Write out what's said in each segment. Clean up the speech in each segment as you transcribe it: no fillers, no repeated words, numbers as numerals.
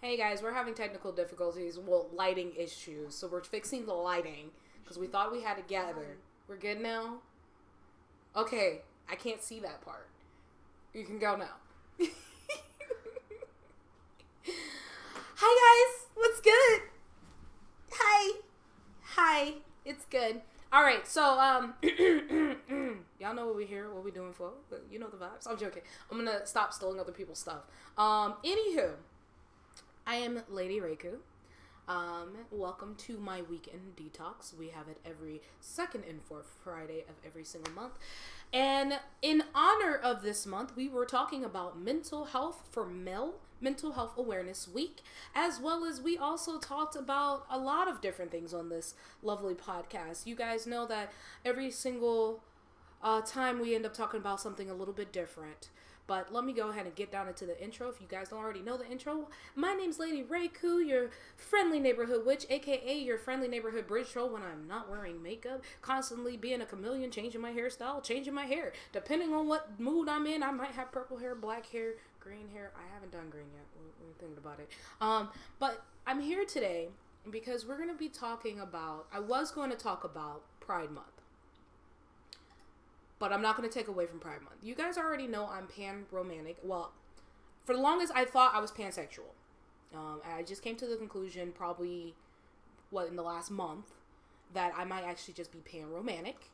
Hey guys, we're having technical difficulties. Well, lighting issues. So we're fixing the lighting because we thought we had it together. We're good now? Okay, I can't see that part. You can go now. Hi guys, what's good? Hi. Hi. It's good. All right, so y'all know what we're here, what we're doing for. You know the vibes. I'm joking. I'm gonna stop stealing other people's stuff. Anywho, I am Lady Reiko. Welcome to my weekend detox. We have it every second and fourth Friday of every single month. And in honor of this month, we were talking about mental health for Mental Health Awareness Week, as well as we also talked about a lot of different things on this lovely podcast. You guys know that every single time we end up talking about something a little bit different. But let me go ahead and get down into the intro. If you guys don't already know the intro, my name's Lady Reiko, your friendly neighborhood witch, aka your friendly neighborhood bridge troll when I'm not wearing makeup, constantly being a chameleon, changing my hairstyle, changing my hair. Depending on what mood I'm in, I might have purple hair, black hair, green hair. I haven't done green yet. We're thinking about it. But I'm here today because we're going to be talking about, I was going to talk about Pride Month. But I'm not going to take away from Pride Month. You guys already know I'm pan-romantic. Well, for the longest, I thought I was pansexual. I just came to the conclusion probably, in the last month, that I might actually just be pan-romantic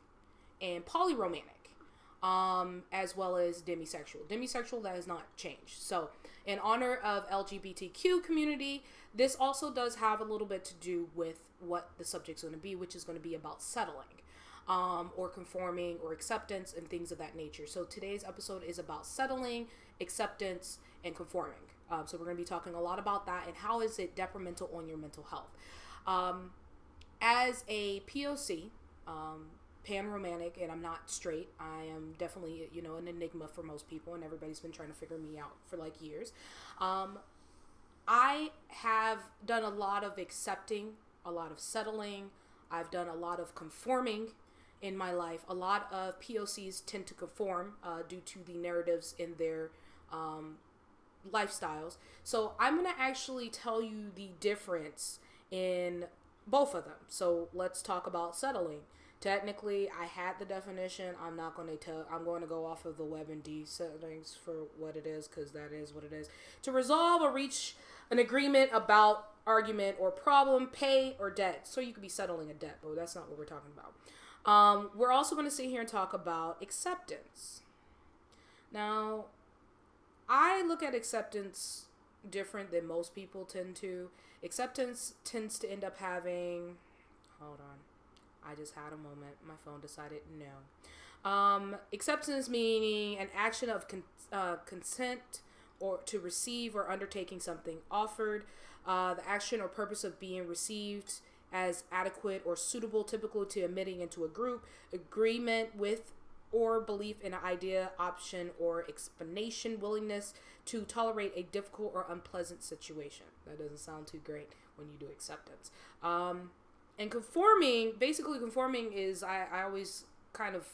and polyromantic, as well as demisexual. Demisexual, that has not changed. So, in honor of LGBTQ community, this also does have a little bit to do with what the subject's going to be, which is going to be about settling. Or conforming or acceptance and things of that nature. So today's episode is about settling, acceptance, and conforming. So we're going to be talking a lot about that and how is it detrimental on your mental health. As a POC, pan-romantic, and I'm not straight, I am definitely, an enigma for most people, and everybody's been trying to figure me out for like years. I have done a lot of accepting, a lot of settling. I've done a lot of conforming in my life. A lot of POCs tend to conform due to the narratives in their lifestyles. So I'm going to actually tell you the difference in both of them. So let's talk about settling. Technically, I had the definition. I'm going to go off of the WebMD settings for what it is, because that is what it is. To resolve or reach an agreement about argument or problem, pay or debt. So you could be settling a debt, but that's not what we're talking about. We're also going to sit here and talk about acceptance. Now, I look at acceptance different than most people tend to. Acceptance tends to end up having, hold on, I just had a moment. My phone decided no. Acceptance meaning an action of consent or to receive or undertaking something offered. The action or purpose of being received as adequate or suitable, typical to admitting into a group, agreement with or belief in an idea, option, or explanation, willingness to tolerate a difficult or unpleasant situation. That doesn't sound too great when you do acceptance. And conforming is, I always kind of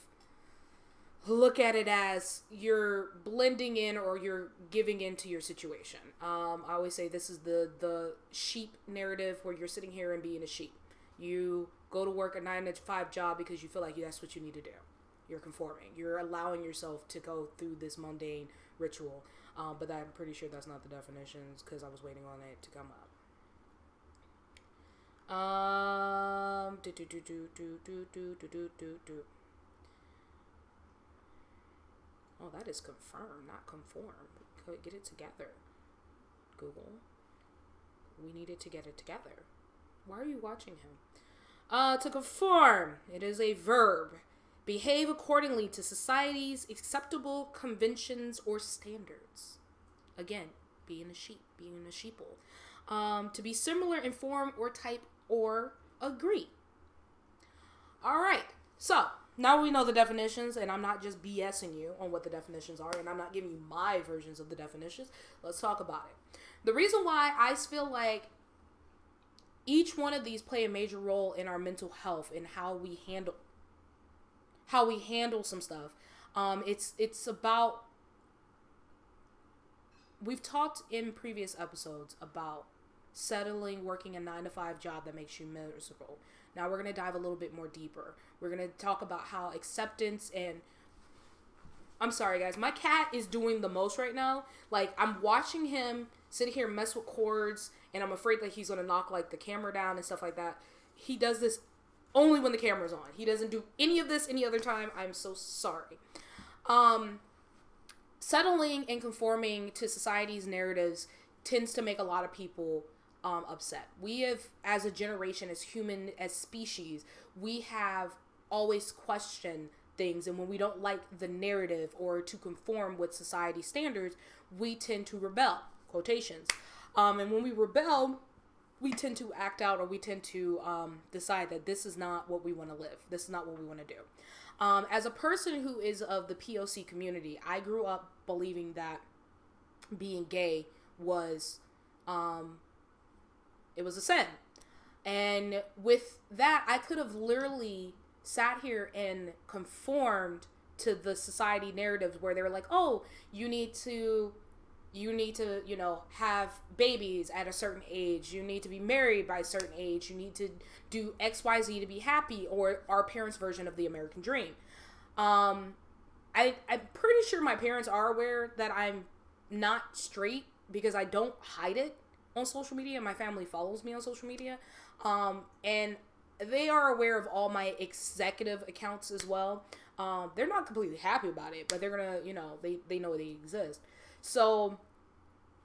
look at it as you're blending in or you're giving into your situation. I always say this is the sheep narrative where you're sitting here and being a sheep. You go to work a 9-to-5 job because you feel like that's what you need to do. You're conforming. You're allowing yourself to go through this mundane ritual. But I'm pretty sure that's not the definitions because I was waiting on it to come up. Oh, that is confirm, not conform. Get it together, Google. We needed to get it together. Why are you watching him? To conform. It is a verb. Behave accordingly to society's acceptable conventions or standards. Again, being a sheeple. To be similar in form or type or agree. All right. So, now we know the definitions, and I'm not just BSing you on what the definitions are, and I'm not giving you my versions of the definitions. Let's talk about it. The reason why I feel like each one of these play a major role in our mental health and how we handle some stuff. It's about we've talked in previous episodes about settling, working a 9-to-5 job that makes you miserable. Now we're going to dive a little bit more deeper. We're going to talk about how acceptance and... I'm sorry, guys. My cat is doing the most right now. Like, I'm watching him sit here and mess with cords, and I'm afraid that he's going to knock, like, the camera down and stuff like that. He does this only when the camera's on. He doesn't do any of this any other time. I'm so sorry. Settling and conforming to society's narratives tends to make a lot of people upset. We have, as a generation, as human, as species, we have always questioned things, and when we don't like the narrative or to conform with society standards, we tend to rebel, quotations. And when we rebel, we tend to act out, or we tend to decide that this is not what we want to live. This is not what we want to do. As a person who is of the POC community, I grew up believing that being gay was, it was a sin. And with that, I could have literally sat here and conformed to the society narratives where they were like, oh, you need to, you know, have babies at a certain age. You need to be married by a certain age. You need to do X, Y, Z to be happy, or our parents' version of the American dream. I'm pretty sure my parents are aware that I'm not straight because I don't hide it on social media. My family follows me on social media. And they are aware of all my executive accounts as well. They're not completely happy about it, but they're gonna, you know, they know they exist. So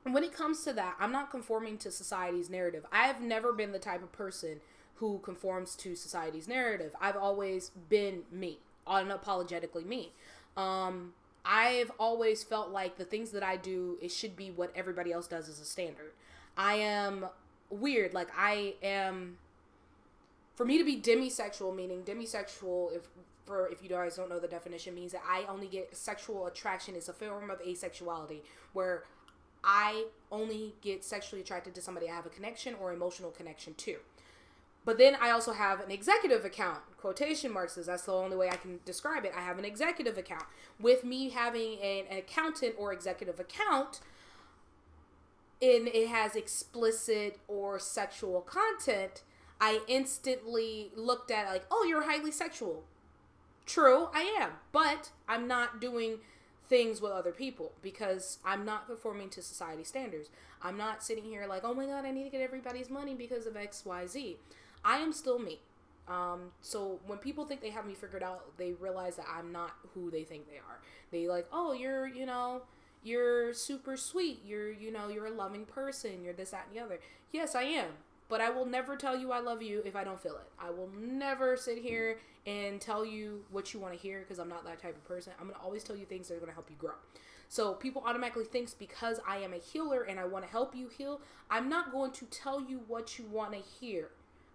when it comes to that, I'm not conforming to society's narrative. I have never been the type of person who conforms to society's narrative. I've always been me, unapologetically me. I've always felt like the things that I do, it should be what everybody else does as a standard. I am weird. Like, I am... For me to be demisexual, meaning demisexual, if you guys don't know the definition, means that I only get sexual attraction. It's a form of asexuality where I only get sexually attracted to somebody I have a connection or emotional connection to. But then I also have an executive account, quotation marks, that's the only way I can describe it. I have an executive account. With me having an accountant or executive account, and it has explicit or sexual content, I instantly looked at it like, oh, you're highly sexual. True, I am. But I'm not doing things with other people because I'm not conforming to society standards. I'm not sitting here like, oh my God, I need to get everybody's money because of X, Y, Z. I am still me. So when people think they have me figured out, they realize that I'm not who they think they are. They like, oh, you're super sweet. You're a loving person. You're this, that, and the other. Yes, I am. But I will never tell you I love you if I don't feel it. I will never sit here and tell you what you want to hear because I'm not that type of person. I'm going to always tell you things that are going to help you grow. So people automatically think because I am a healer and I want to help you heal, I'm not going to tell you what you want to hear.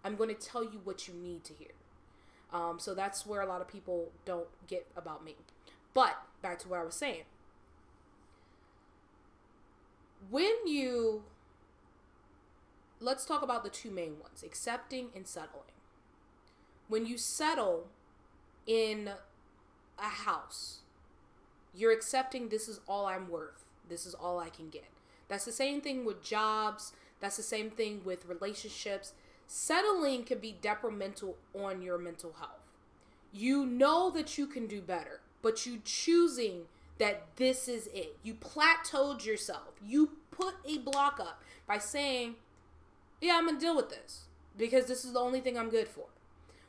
I'm going to tell you what you need to hear. So that's where a lot of people don't get about me. But back to what I was saying. Let's talk about the two main ones, accepting and settling. When you settle in a house, you're accepting this is all I'm worth. This is all I can get. That's the same thing with jobs. That's the same thing with relationships. Settling can be detrimental on your mental health. You know that you can do better, but you choosing that this is it. You plateaued yourself. You put a block up by saying, yeah, I'm going to deal with this because this is the only thing I'm good for.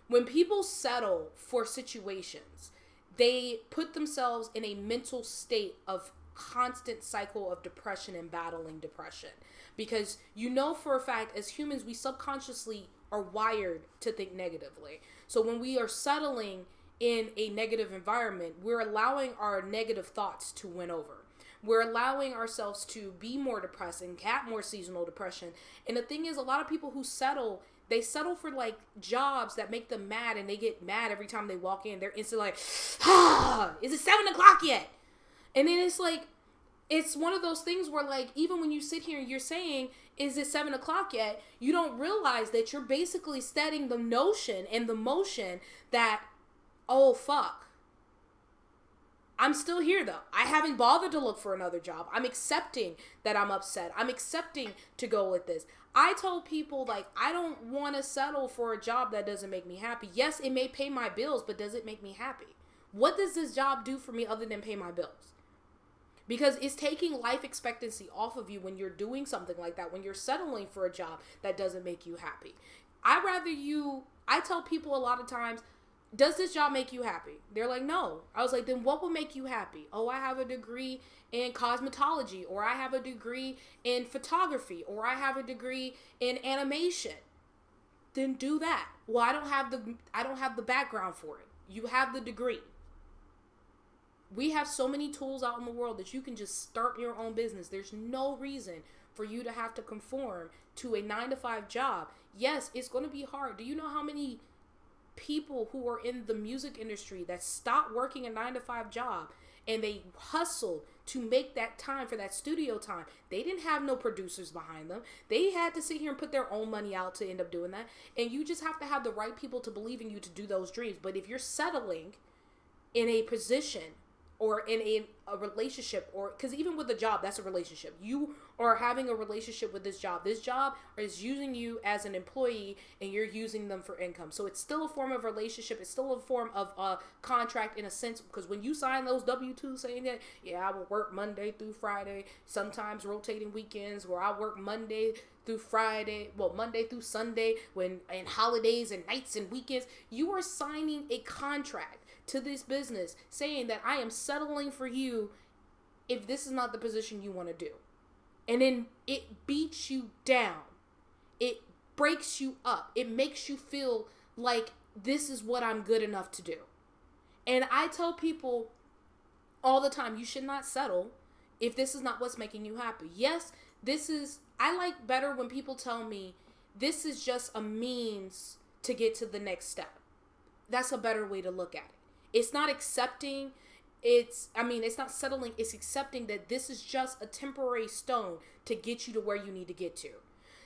When people settle for situations, they put themselves in a mental state of constant cycle of depression and battling depression. Because you know for a fact, as humans, we subconsciously are wired to think negatively. So when we are settling in a negative environment, we're allowing our negative thoughts to win over. We're allowing ourselves to be more depressed and have more seasonal depression. And the thing is, a lot of people who settle, they settle for like jobs that make them mad, and they get mad every time they walk in. They're instantly like, is it 7 o'clock yet? And then it's like, it's one of those things where like, even when you sit here and you're saying, is it 7 o'clock yet? You don't realize that you're basically setting the notion and the motion that, oh, fuck. I'm still here though. I haven't bothered to look for another job. I'm accepting that I'm upset. I'm accepting to go with this. I told people, like, I don't want to settle for a job that doesn't make me happy. Yes, it may pay my bills, but does it make me happy? What does this job do for me other than pay my bills? Because it's taking life expectancy off of you when you're doing something like that, when you're settling for a job that doesn't make you happy. I tell people a lot of times, does this job make you happy? They're like, no. I was like, then what will make you happy? Oh, I have a degree in cosmetology, or I have a degree in photography, or I have a degree in animation. Then do that. Well, I don't have the background for it. You have the degree. We have so many tools out in the world that you can just start your own business. There's no reason for you to have to conform to a 9-to-5 job. Yes, it's going to be hard. Do you know how many people who are in the music industry that stopped working a 9-to-5 job and they hustled to make that time for that studio time? They didn't have no producers behind them. They had to sit here and put their own money out to end up doing that. And you just have to have the right people to believe in you to do those dreams. But if you're settling in a position or in a relationship, or because even with a job, that's a relationship. You are having a relationship with this job. This job is using you as an employee and you're using them for income. So it's still a form of relationship. It's still a form of a contract in a sense, because when you sign those W-2s saying that, yeah, I will work Monday through Friday, sometimes rotating weekends where I work Monday through Sunday, and holidays and nights and weekends, you are signing a contract to this business saying that I am settling for you if this is not the position you want to do. And then it beats you down. It breaks you up. It makes you feel like this is what I'm good enough to do. And I tell people all the time, you should not settle if this is not what's making you happy. Yes, I like better when people tell me this is just a means to get to the next step. That's a better way to look at it. It's not accepting, it's not settling, it's accepting that this is just a temporary stone to get you to where you need to get to.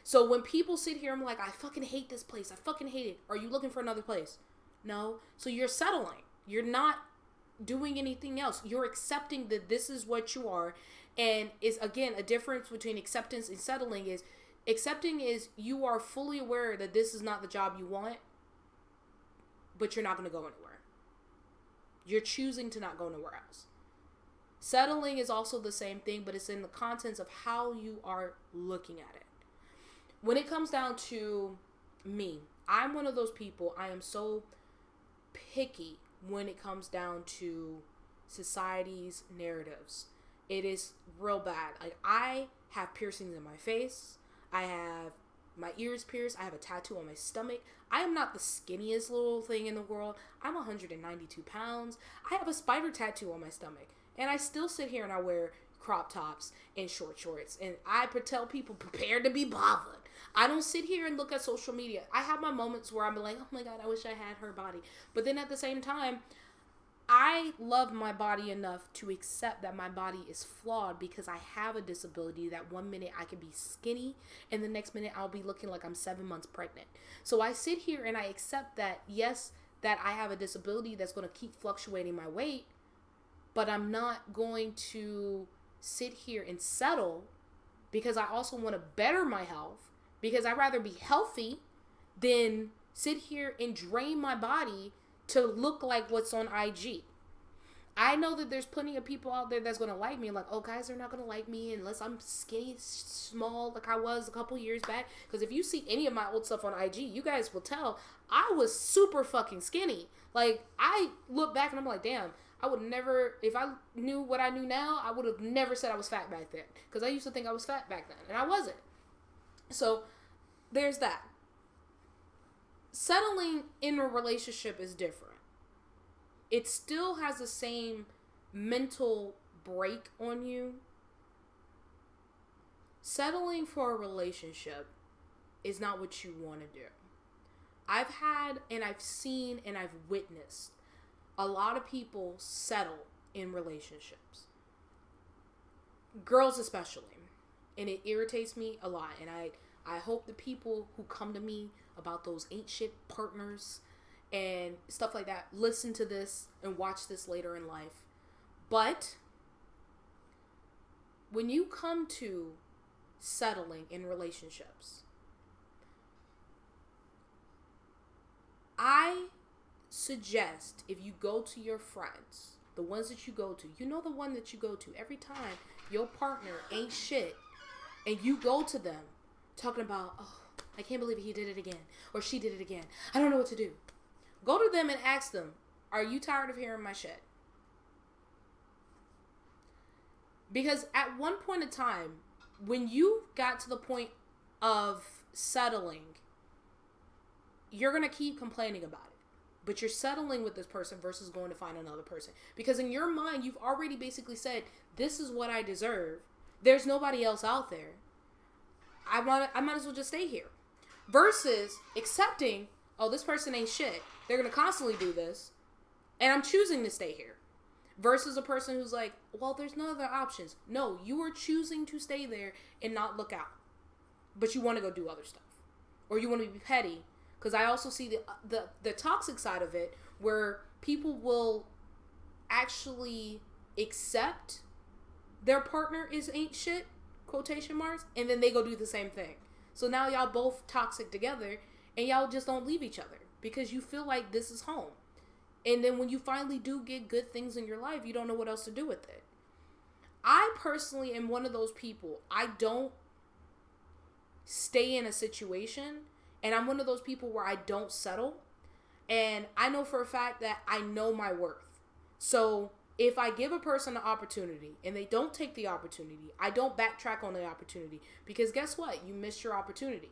So when people sit here, I'm like, I fucking hate this place. I fucking hate it. Are you looking for another place? No. So you're settling. You're not doing anything else. You're accepting that this is what you are. And is, again, a difference between acceptance and settling is, accepting is you are fully aware that this is not the job you want, but you're not going to go anywhere. You're choosing to not go nowhere else. Settling is also the same thing, but it's in the contents of how you are looking at it. When it comes down to me, I'm one of those people, I am so picky when it comes down to society's narratives. It is real bad. Like, I have piercings in my face. I have my ears pierced. I have a tattoo on my stomach. I am not the skinniest little thing in the world. I'm 192 pounds. I have a spider tattoo on my stomach. And I still sit here and I wear crop tops and short shorts. And I tell people, prepare to be bothered. I don't sit here and look at social media. I have my moments where I'm like, oh my God, I wish I had her body. But then at the same time, I love my body enough to accept that my body is flawed because I have a disability that one minute I can be skinny and the next minute I'll be looking like I'm 7 months pregnant. So I sit here and I accept that, yes, that I have a disability that's going to keep fluctuating my weight, but I'm not going to sit here and settle because I also want to better my health, because I'd rather be healthy than sit here and drain my body to look like what's on IG. I know that there's plenty of people out there that's going to like me. Like, oh, guys are not going to like me unless I'm skinny, small, like I was a couple years back. Because if you see any of my old stuff on IG, you guys will tell I was super fucking skinny. Like, I look back and I'm like, damn, I would never, if I knew what I knew now, I would have never said I was fat back then. Because I used to think I was fat back then. And I wasn't. So, there's that. Settling in a relationship is different. It still has the same mental break on you. Settling for a relationship is not what you want to do. I've had and I've seen and I've witnessed a lot of people settle in relationships. Girls especially. And it irritates me a lot. And I hope the people who come to me about those ain't shit partners and stuff like that listen to this and watch this later in life. But when you come to settling in relationships, I suggest if you go to your friends, the ones that you go to, you know the one that you go to every time your partner ain't shit, and you go to them talking about, oh, I can't believe he did it again, or she did it again. I don't know what to do. Go to them and ask them, are you tired of hearing my shit? Because at one point in time, when you got to the point of settling, you're going to keep complaining about it. But you're settling with this person versus going to find another person. Because in your mind, you've already basically said, this is what I deserve. There's nobody else out there. I might as well just stay here. Versus accepting, oh, this person ain't shit. They're going to constantly do this. And I'm choosing to stay here. Versus a person who's like, well, there's no other options. No, you are choosing to stay there and not look out. But you want to go do other stuff. Or you want to be petty. Because I also see the toxic side of it, where people will actually accept their partner ain't shit, quotation marks, and then they go do the same thing. So now y'all both toxic together, and y'all just don't leave each other because you feel like this is home. And then when you finally do get good things in your life, you don't know what else to do with it. I personally am one of those people. I don't stay in a situation. And I'm one of those people where I don't settle. And I know for a fact that I know my worth. So if I give a person an opportunity and they don't take the opportunity, I don't backtrack on the opportunity. Because guess what? You missed your opportunity.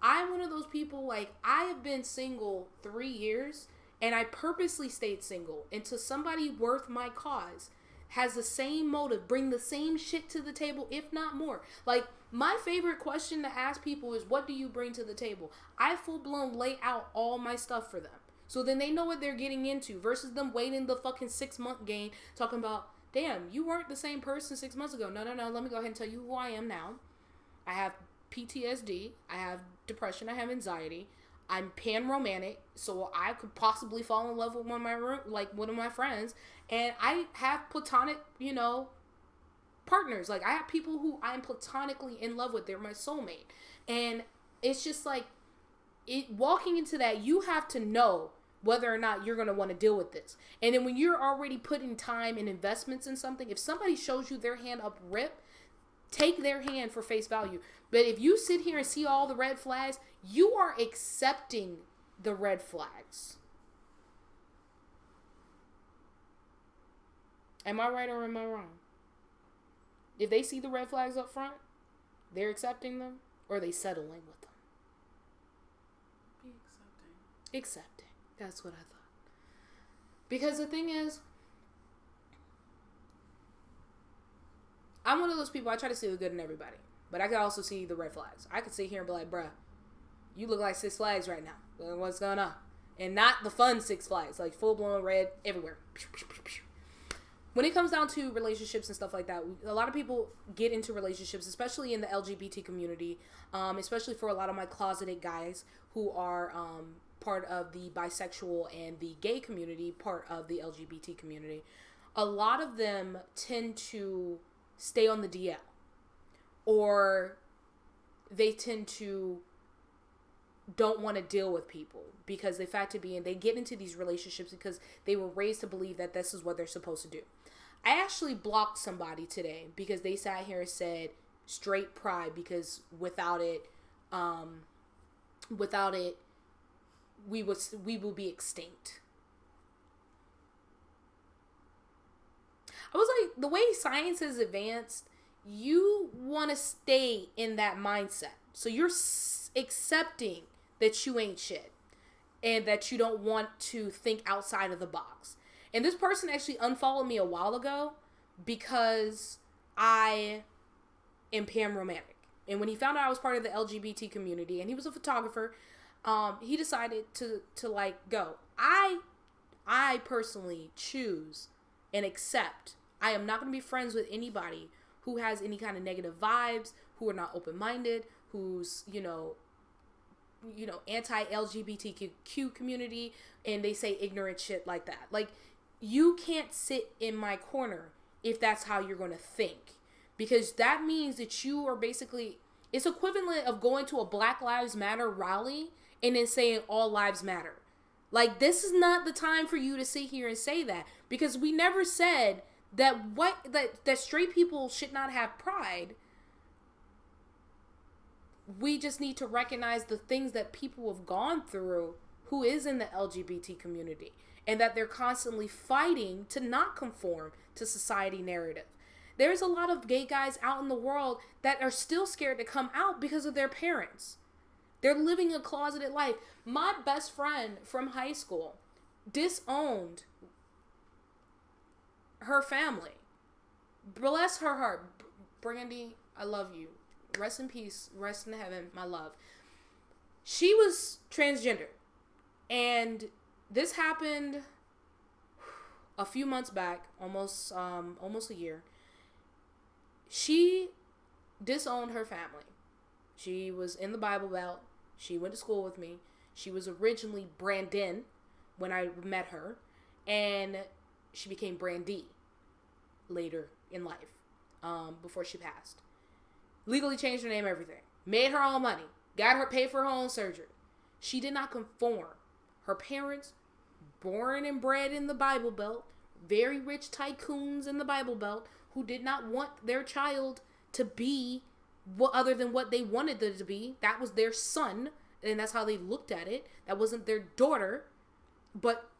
I'm one of those people, like, I have been single 3 years and I purposely stayed single until somebody worth my cause has the same motive, bring the same shit to the table, if not more. Like, my favorite question to ask people is, what do you bring to the table? I full-blown lay out all my stuff for them. So then they know what they're getting into versus them waiting the fucking 6-month game talking about, damn, you weren't the same person 6 months ago. No. Let me go ahead and tell you who I am now. I have PTSD. I have depression. I have anxiety. I'm pan-romantic, so I could possibly fall in love with one of my friends. And I have platonic, partners. Like, I have people who I'm platonically in love with. They're my soulmate. And it's just like, walking into that, you have to know whether or not you're going to want to deal with this. And then when you're already putting time and investments in something, if somebody shows you their hand up rip, take their hand for face value. But if you sit here and see all the red flags, you are accepting the red flags. Am I right or am I wrong? If they see the red flags up front, they're accepting them, or are they settling with them? Be accepting. Accepting. That's what I thought. Because the thing is, I'm one of those people, I try to see the good in everybody. But I can also see the red flags. I could sit here and be like, bruh, you look like Six Flags right now. What's going on? And not the fun Six Flags. Like, full-blown red everywhere. When it comes down to relationships and stuff like that, a lot of people get into relationships, especially in the LGBT community, especially for a lot of my closeted guys who are part of the bisexual and the gay community, part of the LGBT community. A lot of them tend to stay on the DL. Or they tend to don't want to deal with people because they factor being they get into these relationships because they were raised to believe that this is what they're supposed to do. I actually blocked somebody today because they sat here and said straight pride, because without it we will be extinct. I was like, the way science has advanced, you want to stay in that mindset. So you're accepting that you ain't shit and that you don't want to think outside of the box. And this person actually unfollowed me a while ago because I am pan-romantic. And when he found out I was part of the LGBT community, and he was a photographer, he decided to like go. I personally choose and accept. I am not going to be friends with anybody who has any kind of negative vibes, who are not open-minded, who's, anti-LGBTQ community, and they say ignorant shit like that. Like, you can't sit in my corner if that's how you're going to think. Because that means that you are basically, it's equivalent of going to a Black Lives Matter rally and then saying all lives matter. Like, this is not the time for you to sit here and say that, because we never said that that straight people should not have pride. We just need to recognize the things that people have gone through who is in the LGBT community, and that they're constantly fighting to not conform to society narrative. There's a lot of gay guys out in the world that are still scared to come out because of their parents. They're living a closeted life. My best friend from high school disowned her family. Bless her heart. Brandy, I love you. Rest in peace. Rest in heaven, my love. She was transgender. And this happened a few months back, almost a year. She disowned her family. She was in the Bible Belt. She went to school with me. She was originally Brandon when I met her, and she became Brandy later in life, before she passed. Legally changed her name, everything. Made her own money. Got her, paid for her own surgery. She did not conform. Her parents, born and bred in the Bible Belt, very rich tycoons in the Bible Belt, who did not want their child to be what other than what they wanted them to be. That was their son, and that's how they looked at it. That wasn't their daughter. But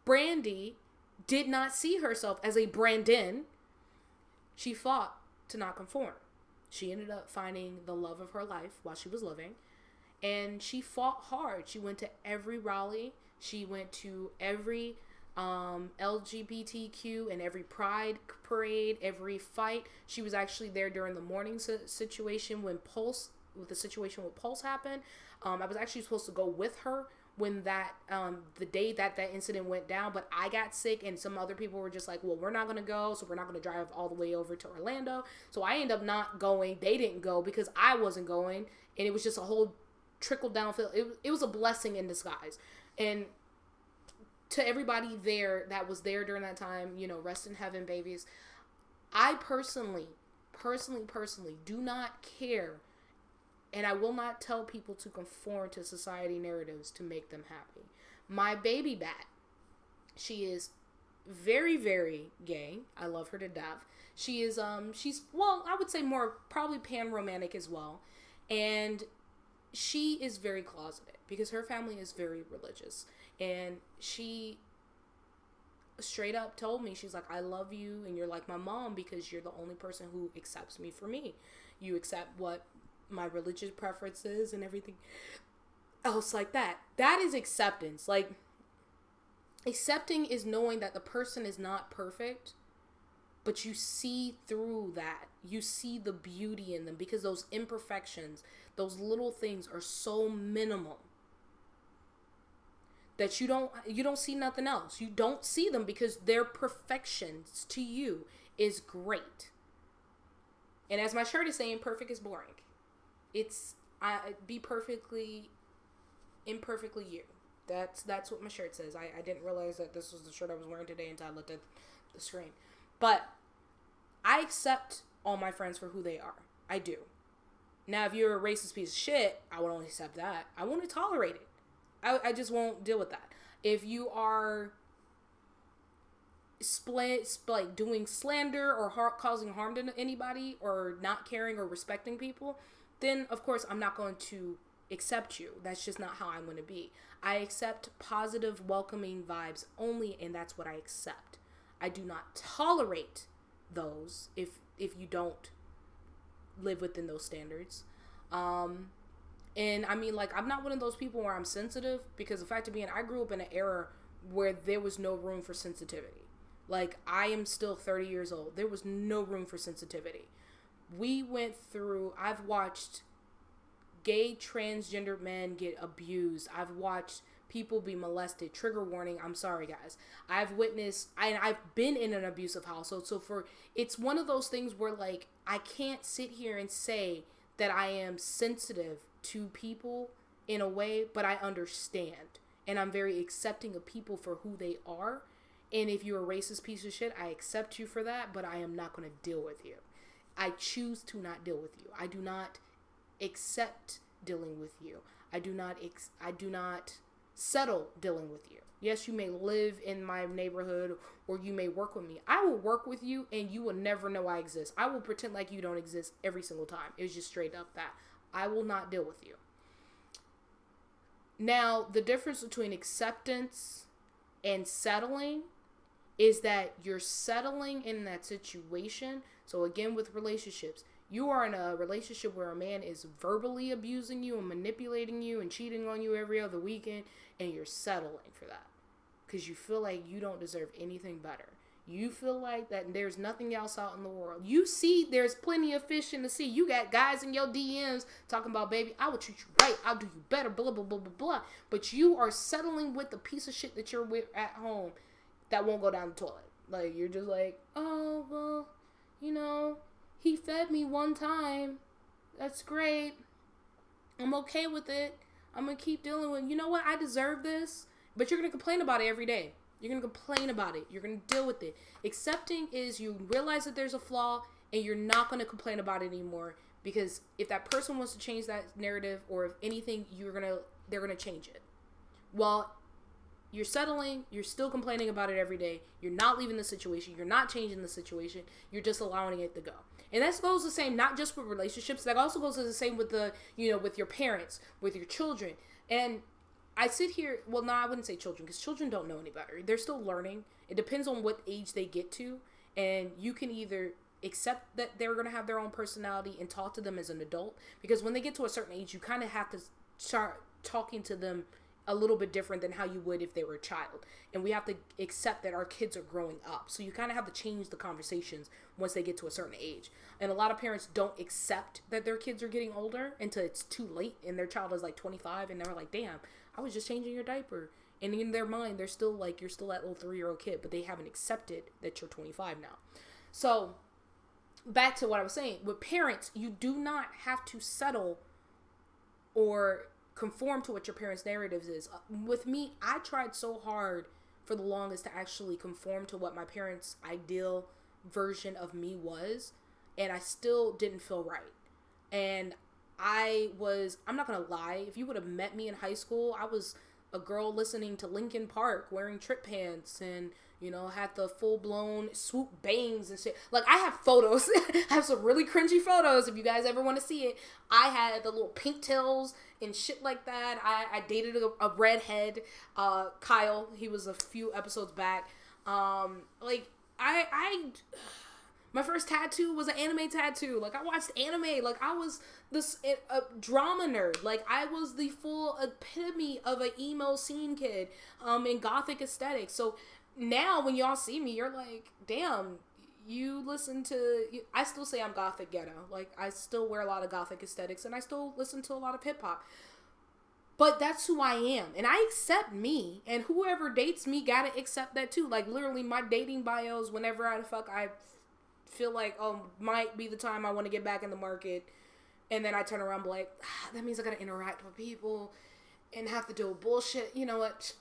Brandy did not see herself as a Brandon. She fought to not conform. She ended up finding the love of her life while she was living, and she fought hard. She went to every rally. She went to every LGBTQ and every pride parade, every fight. She was actually there during the morning situation when the situation with Pulse happened. I was actually supposed to go with her when that the day that incident went down, but I got sick, and some other people were just like, well, we're not going to go, so we're not going to drive all the way over to Orlando. So I ended up not going. They didn't go because I wasn't going, and it was just a whole trickle down feel. It was a blessing in disguise. And to everybody there that was there during that time, rest in heaven, babies. I personally do not care, and I will not tell people to conform to society narratives to make them happy. My baby bat, she is very, very gay. I love her to death. She is, well, I would say more probably pan-romantic as well. And she is very closeted because her family is very religious. And she straight up told me, she's like, I love you and you're like my mom because you're the only person who accepts me for me. You accept what my religious preferences and everything else like that. That is acceptance. Like, accepting is knowing that the person is not perfect, but you see through that. You see the beauty in them because those imperfections, those little things are so minimal that you don't see nothing else. You don't see them because their perfections to you is great. And as my shirt is saying, perfect is boring. It's be perfectly, imperfectly you. That's what my shirt says. I didn't realize that this was the shirt I was wearing today until I looked at the screen. But I accept all my friends for who they are. I do. Now, if you're a racist piece of shit, I won't only accept that. I won't tolerate it. I just won't deal with that. If you are doing slander or causing harm to anybody or not caring or respecting people, then of course I'm not going to accept you. That's just not how I'm going to be. I accept positive, welcoming vibes only, and that's what I accept. I do not tolerate those if you don't live within those standards. And I mean, like, I'm not one of those people where I'm sensitive, because the fact of being, I grew up in an era where there was no room for sensitivity. Like, I am still 30 years old. There was no room for sensitivity. I've watched gay transgender men get abused. I've watched people be molested. Trigger warning, I'm sorry, guys. I've been in an abusive household. So it's one of those things where, like, I can't sit here and say that I am sensitive to people in a way, but I understand. And I'm very accepting of people for who they are. And if you're a racist piece of shit, I accept you for that, but I am not going to deal with you. I choose to not deal with you. I do not accept dealing with you. I do not settle dealing with you. Yes, you may live in my neighborhood or you may work with me. I will work with you and you will never know I exist. I will pretend like you don't exist every single time. It's just straight up that. I will not deal with you. Now, the difference between acceptance and settling is that you're settling in that situation. So again, with relationships, you are in a relationship where a man is verbally abusing you and manipulating you and cheating on you every other weekend, and you're settling for that because you feel like you don't deserve anything better. You feel like that there's nothing else out in the world. You see there's plenty of fish in the sea. You got guys in your DMs talking about, baby, I will treat you right. I'll do you better, blah, blah, blah, blah, blah. But you are settling with the piece of shit that you're with at home that won't go down the toilet. Like, you're just like, oh, well, you know, he fed me one time. That's great. I'm okay with it. I'm going to keep dealing with it. You know what? I deserve this. But you're going to complain about it every day. You're going to complain about it. You're going to deal with it. Accepting is you realize that there's a flaw and you're not going to complain about it anymore. Because if that person wants to change that narrative or if anything, they're going to change it. While you're settling, you're still complaining about it every day. You're not leaving the situation. You're not changing the situation. You're just allowing it to go. And that goes the same, not just with relationships. That also goes the same with with your parents, with your children. And I sit here, well, no, I wouldn't say children, because children don't know any better. They're still learning. It depends on what age they get to. And you can either accept that they're going to have their own personality and talk to them as an adult. Because when they get to a certain age, you kind of have to start talking to them a little bit different than how you would if they were a child. And we have to accept that our kids are growing up. So you kind of have to change the conversations once they get to a certain age. And a lot of parents don't accept that their kids are getting older until it's too late and their child is like 25 and they're like, damn, I was just changing your diaper. And in their mind, they're still like, you're still that little 3-year-old kid, but they haven't accepted that you're 25 now. So back to what I was saying, with parents, you do not have to settle or conform to what your parents' narratives is. With me, I tried so hard for the longest to actually conform to what my parents' ideal version of me was, and I still didn't feel right. And I'm not gonna lie, if you would have met me in high school, I was a girl listening to Linkin Park, wearing trip pants, and, had the full-blown swoop bangs and shit. Like, I have photos. I have some really cringy photos if you guys ever want to see it. I had the little pigtails and shit like that. I dated a redhead, Kyle. He was a few episodes back. My first tattoo was an anime tattoo. Like, I watched anime. Like, I was a drama nerd. Like, I was the full epitome of an emo scene kid in gothic aesthetics. So now when y'all see me, you're like, damn, you listen to... I still say I'm gothic ghetto. Like, I still wear a lot of gothic aesthetics, and I still listen to a lot of hip-hop. But that's who I am. And I accept me. And whoever dates me gotta accept that, too. Like, literally, my dating bios, whenever I feel like, might be the time I want to get back in the market, and then I turn around and be like, that means I gotta interact with people and have to deal with bullshit, you know what,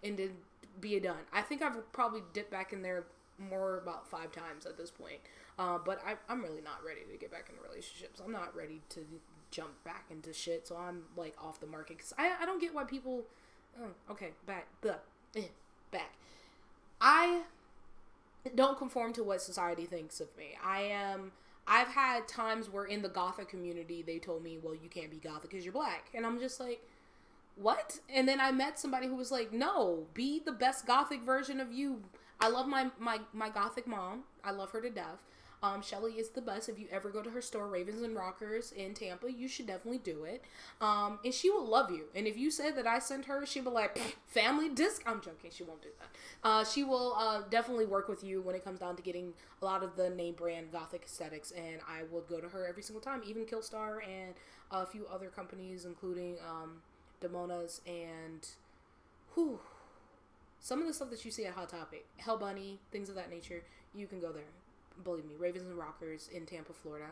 and then be done. I think I've probably dipped back in there more about 5 times at this point, but I'm really not ready to get back into relationships. I'm not ready to jump back into shit, so I'm like off the market, because I don't get why people, back. I don't conform to what society thinks of me. I've had times where in the gothic community, they told me, well, you can't be gothic because you're black. And I'm just like, what? And then I met somebody who was like, no, be the best gothic version of you. I love my gothic mom. I love her to death. Shelly is the best. If you ever go to her store, Ravens and Rockers in Tampa, you should definitely do it. And she will love you. And if you said that I sent her, she'll be like, family disc. I'm joking. She won't do that. She will definitely work with you when it comes down to getting a lot of the name brand gothic aesthetics. And I will go to her every single time, even Killstar and a few other companies, including Damona's and some of the stuff that you see at Hot Topic, Hell Bunny, things of that nature. You can go there. Believe me, Ravens and Rockers in Tampa, Florida.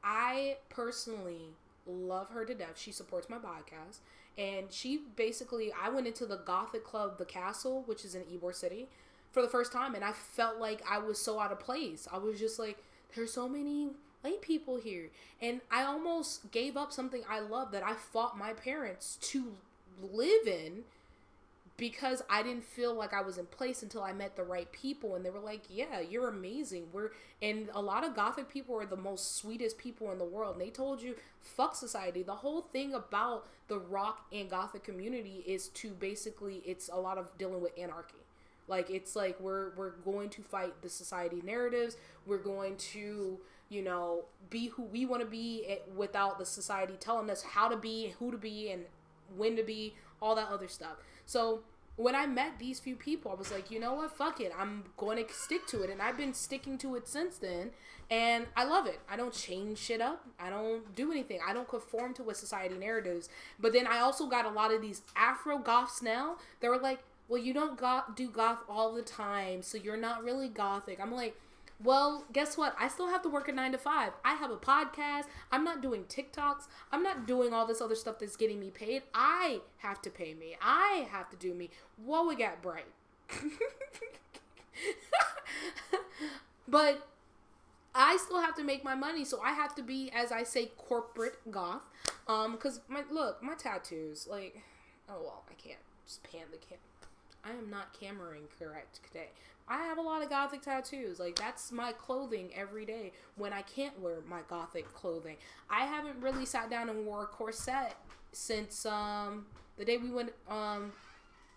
I personally love her to death. She supports my podcast. And she basically, I went into the Gothic club, The Castle, which is in Ybor City, for the first time. And I felt like I was so out of place. I was just like, there's so many white people here. And I almost gave up something I love that I fought my parents to live in, because I didn't feel like I was in place until I met the right people. And they were like, yeah, you're amazing. And a lot of Gothic people are the most sweetest people in the world. And they told you, fuck society. The whole thing about the rock and Gothic community is to basically, it's a lot of dealing with anarchy. Like, it's like, we're going to fight the society narratives. We're going to, be who we want to be without the society telling us how to be, who to be, and when to be, all that other stuff. So when I met these few people, I was like, you know what? Fuck it. I'm going to stick to it. And I've been sticking to it since then. And I love it. I don't change shit up. I don't do anything. I don't conform to what society narratives. But then I also got a lot of these Afro goths now. They were like, well, you don't do goth all the time, so you're not really Gothic. I'm like, well, guess what? I still have to work a 9 to 5. I have a podcast. I'm not doing TikToks. I'm not doing all this other stuff that's getting me paid. I have to pay me. I have to do me. Whoa, it got bright. But I still have to make my money, so I have to be, as I say, corporate goth. Because my tattoos, like, oh well, I can't just pan the camera. I am not cameraing correct today. I have a lot of Gothic tattoos. Like, that's my clothing every day when I can't wear my Gothic clothing. I haven't really sat down and wore a corset since the day we went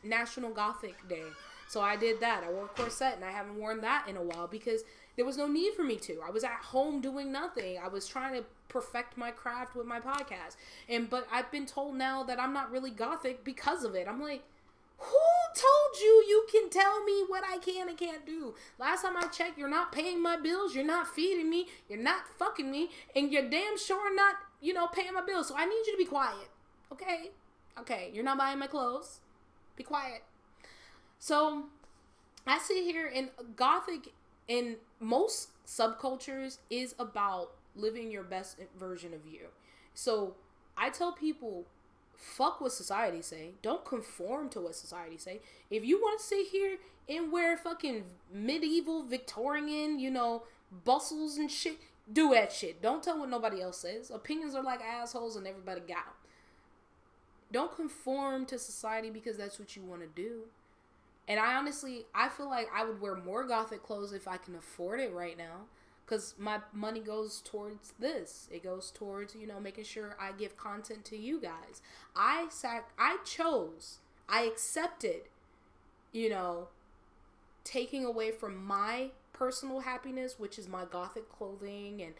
National Gothic Day. So I did that. I wore a corset, and I haven't worn that in a while because there was no need for me to. I was at home doing nothing. I was trying to perfect my craft with my podcast. But I've been told now that I'm not really Gothic because of it. I'm like, who told you can tell me what I can and can't do? Last time I checked, you're not paying my bills, you're not feeding me, you're not fucking me, and you're damn sure not, paying my bills. So I need you to be quiet. Okay, you're not buying my clothes. Be quiet. So I sit here, and Gothic in most subcultures is about living your best version of you. So I tell people, fuck what society say. Don't conform to what society say. If you want to sit here and wear fucking medieval Victorian, bustles and shit, do that shit. Don't tell what nobody else says. Opinions are like assholes and everybody got them. Don't conform to society because that's what you want to do. And I feel like I would wear more Gothic clothes if I can afford it right now. Because my money goes towards this. It goes towards, making sure I give content to you guys. I accepted, taking away from my personal happiness, which is my Gothic clothing and,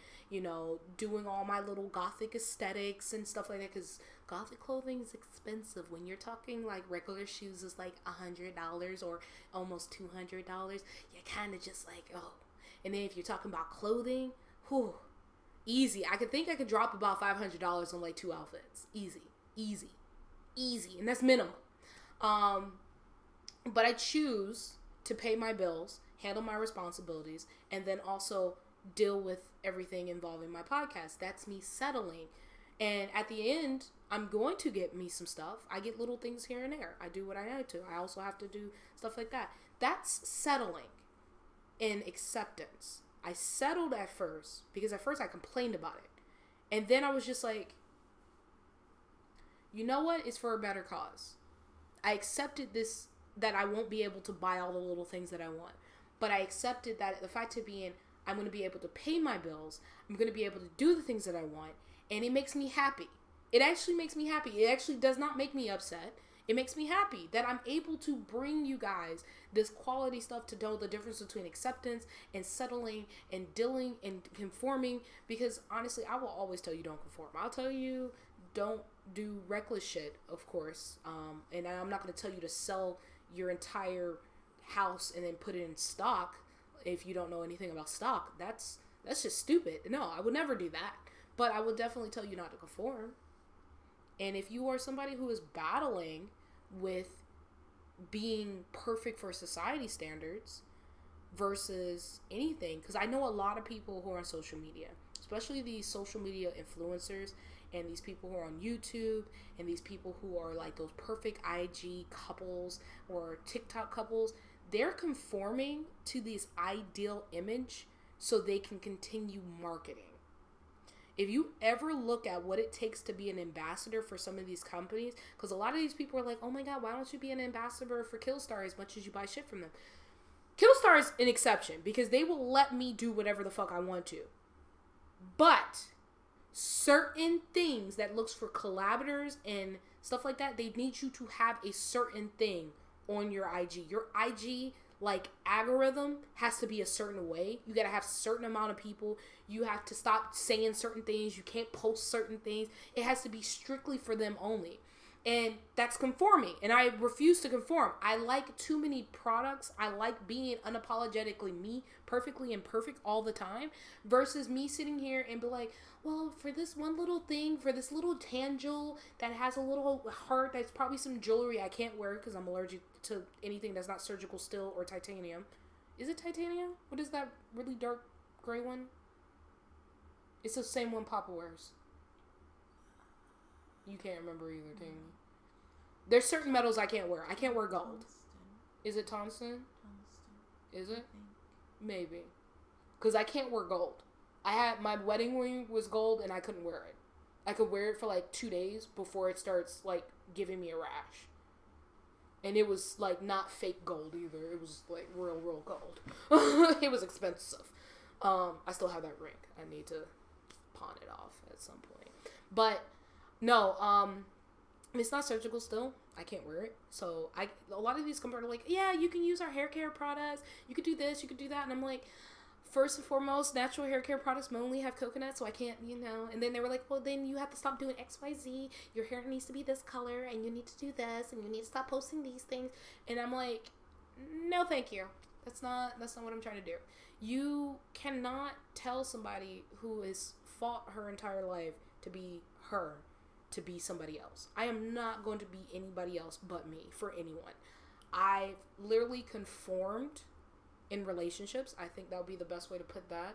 doing all my little Gothic aesthetics and stuff like that. Because Gothic clothing is expensive. When you're talking like regular shoes is like $100 or almost $200, you're kind of just like, oh. And then if you're talking about clothing, easy. I could drop about $500 on like 2 outfits. Easy. And that's minimum. But I choose to pay my bills, handle my responsibilities, and then also deal with everything involving my podcast. That's me settling. And at the end, I'm going to get me some stuff. I get little things here and there. I do what I need to. I also have to do stuff like that. That's settling. In acceptance. I settled at first because at first I complained about it. And then I was just like, you know what? It's for a better cause. I accepted this, that I won't be able to buy all the little things that I want. But I accepted that the fact of being, I'm going to be able to pay my bills. I'm going to be able to do the things that I want. And it makes me happy. It actually makes me happy. It actually does not make me upset. It makes me happy that I'm able to bring you guys this quality stuff to know the difference between acceptance and settling and dealing and conforming. Because honestly, I will always tell you don't conform. I'll tell you don't do reckless shit, of course. And I'm not going to tell you to sell your entire house and then put it in stock if you don't know anything about stock. That's just stupid. No, I would never do that. But I will definitely tell you not to conform. And if you are somebody who is battling with being perfect for society standards versus anything, because I know a lot of people who are on social media, especially these social media influencers, and these people who are on YouTube and these people who are like those perfect IG couples or TikTok couples, they're conforming to this ideal image so they can continue marketing. If you ever look at what it takes to be an ambassador for some of these companies, because a lot of these people are like, oh my God, why don't you be an ambassador for Killstar as much as you buy shit from them? Killstar is an exception because they will let me do whatever the fuck I want to. But certain things that looks for collaborators and stuff like that, they need you to have a certain thing on your IG. Your IG like algorithm has to be a certain way. You gotta have a certain amount of people. You have to stop saying certain things. You can't post certain things. It has to be strictly for them only. And that's conforming. And I refuse to conform. I like too many products. I like being unapologetically me, perfectly imperfect all the time, versus me sitting here and be like, well, for this one little thing, for this little tangel that has a little heart, that's probably some jewelry I can't wear because I'm allergic to anything that's not surgical steel or titanium. Is it titanium? What is that really dark gray one? It's the same one Papa wears. You can't remember either, can you? There's certain metals I can't wear. I can't wear gold. Tungsten. Is it tungsten? Tungsten. Is it? Maybe. Because I can't wear gold. My wedding ring was gold and I couldn't wear it. I could wear it for like 2 days before it starts like giving me a rash. And it was like not fake gold either. It was like real gold. It was expensive. I still have that ring. I need to pawn it off at some point. But no, it's not surgical still. I can't wear it. So a lot of these companies are like, yeah, you can use our hair care products. You could do this, you could do that. And I'm like, first and foremost, natural hair care products only have coconut, so I can't, And then they were like, well, then you have to stop doing XYZ. Your hair needs to be this color, and you need to do this, and you need to stop posting these things. And I'm like, no, thank you. That's not what I'm trying to do. You cannot tell somebody who has fought her entire life to be her, to be somebody else. I am not going to be anybody else but me for anyone. I've literally conformed in relationships. I think that would be the best way to put that.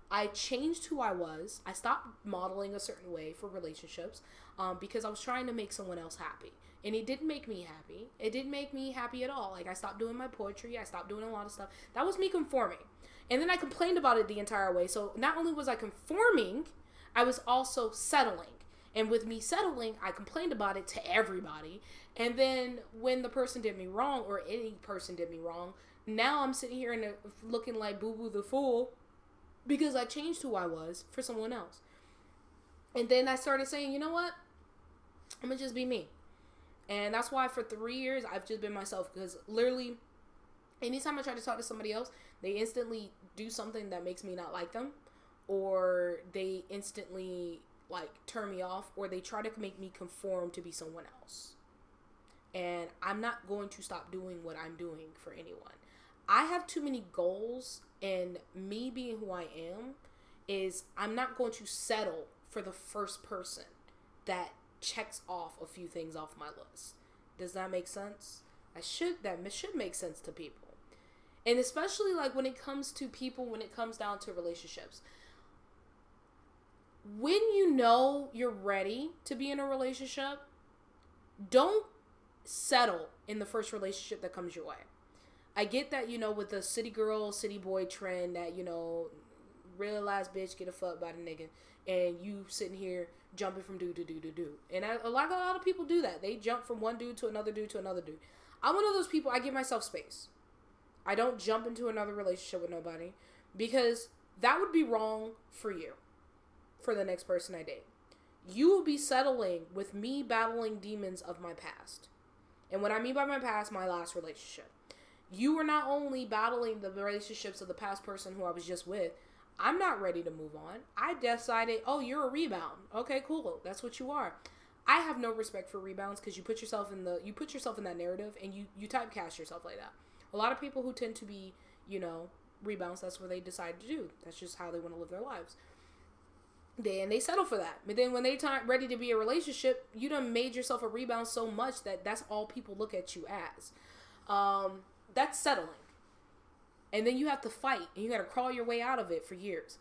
I changed who I was. I stopped modeling a certain way for relationships because I was trying to make someone else happy. And it didn't make me happy. It didn't make me happy at all. Like, I stopped doing my poetry. I stopped doing a lot of stuff. That was me conforming. And then I complained about it the entire way. So not only was I conforming, I was also settling. And with me settling, I complained about it to everybody. And then when the person did me wrong, or any person did me wrong, now I'm sitting here and looking like Boo Boo the Fool because I changed who I was for someone else. And then I started saying, you know what? I'm going to just be me. And that's why for 3 years, I've just been myself. Because literally, anytime I try to talk to somebody else, they instantly do something that makes me not like them. Or they instantly like turn me off, or they try to make me conform to be someone else. And I'm not going to stop doing what I'm doing for anyone. I have too many goals, and me being who I am is I'm not going to settle for the first person that checks off a few things off my list. Does that make sense? That should make sense to people. And especially like when it comes to people, when it comes down to relationships. When you know you're ready to be in a relationship, don't settle in the first relationship that comes your way. I get that, with the city girl, city boy trend that, real ass bitch get a fuck by the nigga, and you sitting here jumping from dude to dude to dude. And a lot of people do that. They jump from one dude to another dude to another dude. I'm one of those people, I give myself space. I don't jump into another relationship with nobody because that would be wrong for you. For the next person I date. You will be settling with me battling demons of my past. And what I mean by my past, my last relationship. You are not only battling the relationships of the past person who I was just with. I'm not ready to move on. I decided, oh, you're a rebound. Okay, cool. That's what you are. I have no respect for rebounds because you put yourself in that narrative and you typecast yourself like that. A lot of people who tend to be, rebounds, that's what they decide to do. That's just how they want to live their lives. Then they settle for that. But then when they ready to be a relationship, you done made yourself a rebound so much that that's all people look at you as. That's settling. And then you have to fight. And you got to crawl your way out of it for years.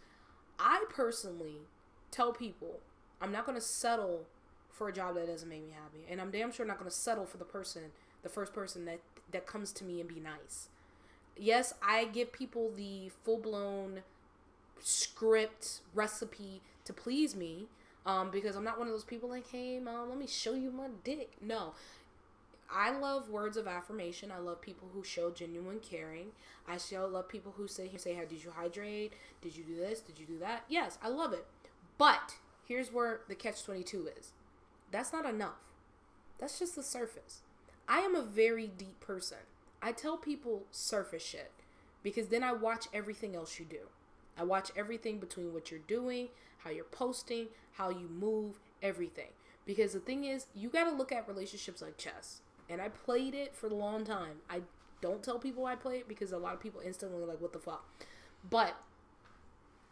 I personally tell people, I'm not going to settle for a job that doesn't make me happy. And I'm damn sure not going to settle for the first person that comes to me and be nice. Yes, I give people the full-blown script recipe to please me, because I'm not one of those people like, hey, mom, let me show you my dick. No. I love words of affirmation. I love people who show genuine caring. I still love people who say, how did you hydrate? Did you do this? Did you do that? Yes, I love it. But here's where the catch-22 is. That's not enough. That's just the surface. I am a very deep person. I tell people surface shit because then I watch everything else you do. I watch everything between what you're doing, how you're posting, how you move, everything. Because the thing is, you got to look at relationships like chess. And I played it for a long time. I don't tell people I play it because a lot of people instantly are like, what the fuck? But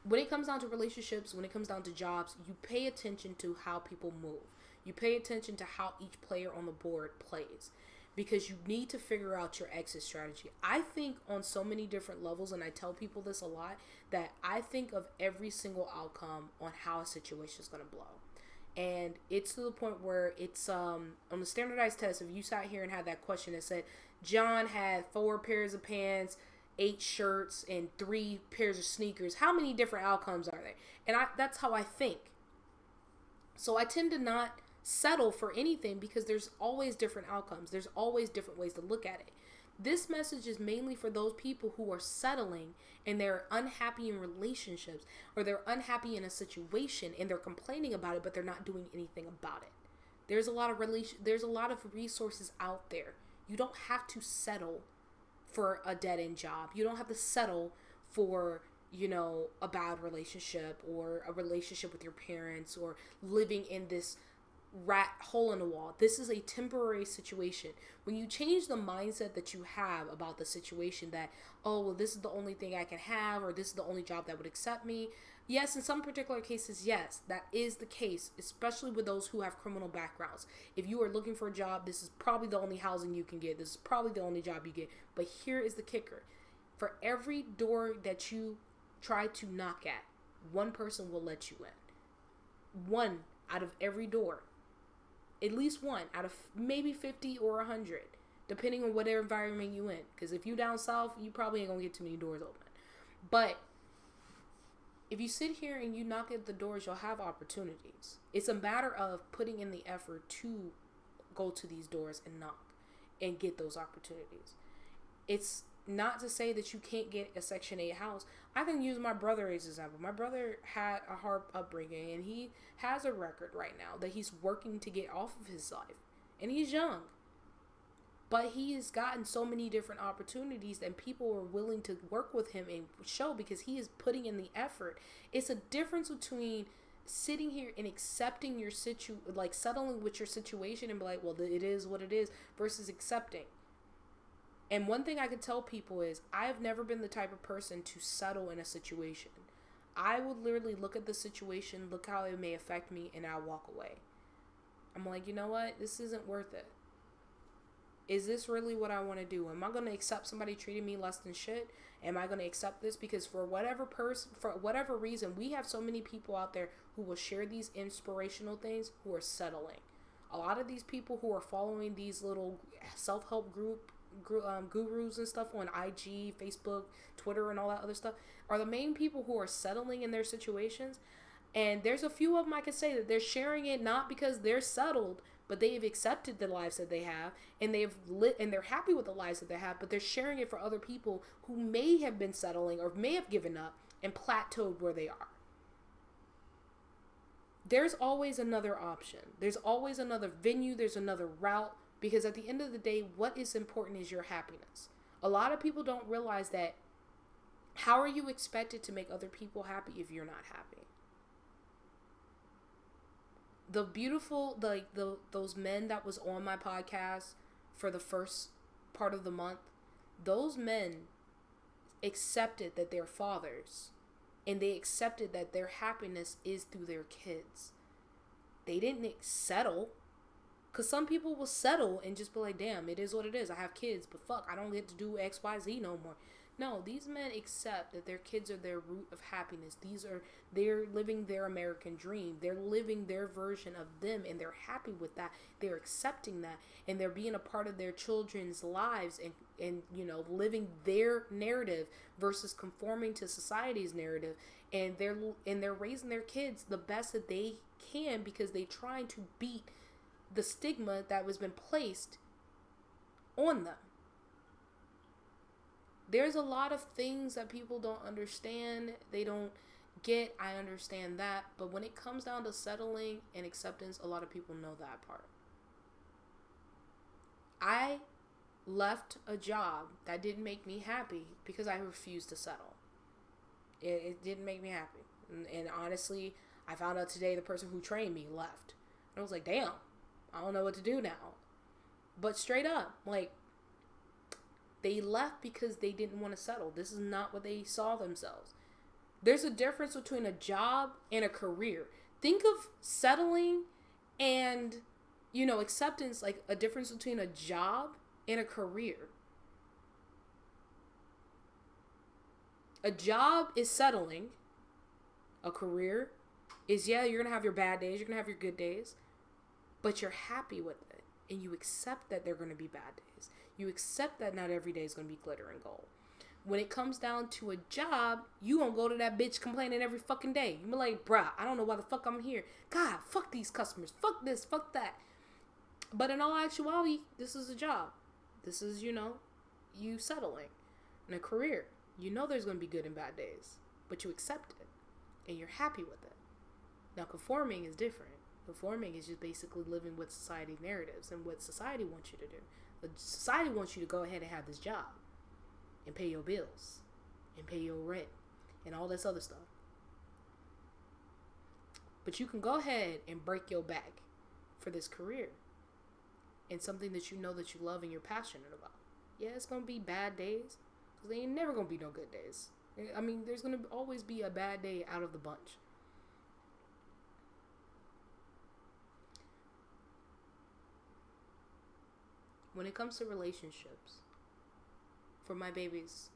when it comes down to relationships, when it comes down to jobs, you pay attention to how people move. You pay attention to how each player on the board plays. Because you need to figure out your exit strategy. I think on so many different levels, and I tell people this a lot, that I think of every single outcome on how a situation is going to blow. And it's to the point where it's on the standardized test, if you sat here and had that question that said, John had 4 pairs of pants, 8 shirts, and 3 pairs of sneakers, how many different outcomes are there? And that's how I think. So I tend to not settle for anything because there's always different outcomes. There's always different ways to look at it. This message is mainly for those people who are settling and they're unhappy in relationships, or they're unhappy in a situation and they're complaining about it, but they're not doing anything about it. There's a lot of resources out there. You don't have to settle for a dead-end job. You don't have to settle for, a bad relationship or a relationship with your parents or living in this rat hole in the wall. This is a temporary situation. When you change the mindset that you have about the situation, that, oh, well, this is the only thing I can have, or this is the only job that would accept me. Yes, in some particular cases, yes, that is the case, especially with those who have criminal backgrounds. If you are looking for a job, this is probably the only housing you can get. This is probably the only job you get. But here is the kicker. For every door that you try to knock at, one person will let you in. One out of every door. At least one out of maybe 50 or 100, depending on whatever environment you in. Because if you down south, you probably ain't gonna get too many doors open. But if you sit here and you knock at the doors, you'll have opportunities. It's a matter of putting in the effort to go to these doors and knock and get those opportunities. It's not to say that you can't get a Section 8 house. I can use my brother as an example. My brother had a hard upbringing, and he has a record right now that he's working to get off of his life. And he's young. But he has gotten so many different opportunities, and people are willing to work with him and show because he is putting in the effort. It's a difference between sitting here and accepting your settling with your situation and be like, well, it is what it is, versus accepting. And one thing I can tell people is I've never been the type of person to settle in a situation. I would literally look at the situation, look how it may affect me, and I'll walk away. I'm like, you know what? This isn't worth it. Is this really what I want to do? Am I going to accept somebody treating me less than shit? Am I going to accept this? Because for whatever reason, we have so many people out there who will share these inspirational things who are settling. A lot of these people who are following these little self-help gurus and stuff on IG, Facebook, Twitter, and all that other stuff are the main people who are settling in their situations. And there's a few of them I can say that they're sharing it not because they're settled, but they have accepted the lives that they have, and they're happy with the lives that they have, but they're sharing it for other people who may have been settling or may have given up and plateaued where they are. There's always another option. There's always another venue. There's another route. Because at the end of the day, what is important is your happiness. A lot of people don't realize that. How are you expected to make other people happy if you're not happy? The beautiful, those men that was on my podcast for the first part of the month, those men accepted that they're fathers, and they accepted that their happiness is through their kids. They didn't settle. Because some people will settle and just be like, damn, it is what it is. I have kids, but fuck, I don't get to do X, Y, Z no more. No, these men accept that their kids are their root of happiness. They're living their American dream. They're living their version of them, and they're happy with that. They're accepting that, and they're being a part of their children's lives, and living their narrative versus conforming to society's narrative. And they're raising their kids the best that they can because they're trying to beat the stigma that was been placed on them. There's a lot of things that people don't understand. They don't get. I understand that. But when it comes down to settling and acceptance, a lot of people know that part. I left a job that didn't make me happy because I refused to settle. It didn't make me happy. And honestly, I found out today the person who trained me left. And I was like, damn, I don't know what to do now. But straight up, like, they left because they didn't want to settle. This is not what they saw themselves. There's a difference between a job and a career. Think of settling and, acceptance like a difference between a job and a career. A job is settling. A career is, you're going to have your bad days, you're going to have your good days, but you're happy with it. And you accept that they're going to be bad days. You accept that not every day is going to be glitter and gold. When it comes down to a job, you won't go to that bitch complaining every fucking day. You be like, bruh, I don't know why the fuck I'm here. God, fuck these customers. Fuck this, fuck that. But in all actuality, this is a job. This is, you settling. In a career, there's going to be good and bad days. But you accept it. And you're happy with it. Now, conforming is different. Conforming is just basically living with society narratives and what society wants you to do. Society wants you to go ahead and have this job and pay your bills and pay your rent and all this other stuff. But you can go ahead and break your back for this career and something that you know that you love and you're passionate about. Yeah, it's going to be bad days because they ain't never going to be no good days. I mean, there's going to always be a bad day out of the bunch. When it comes to relationships, for my babies,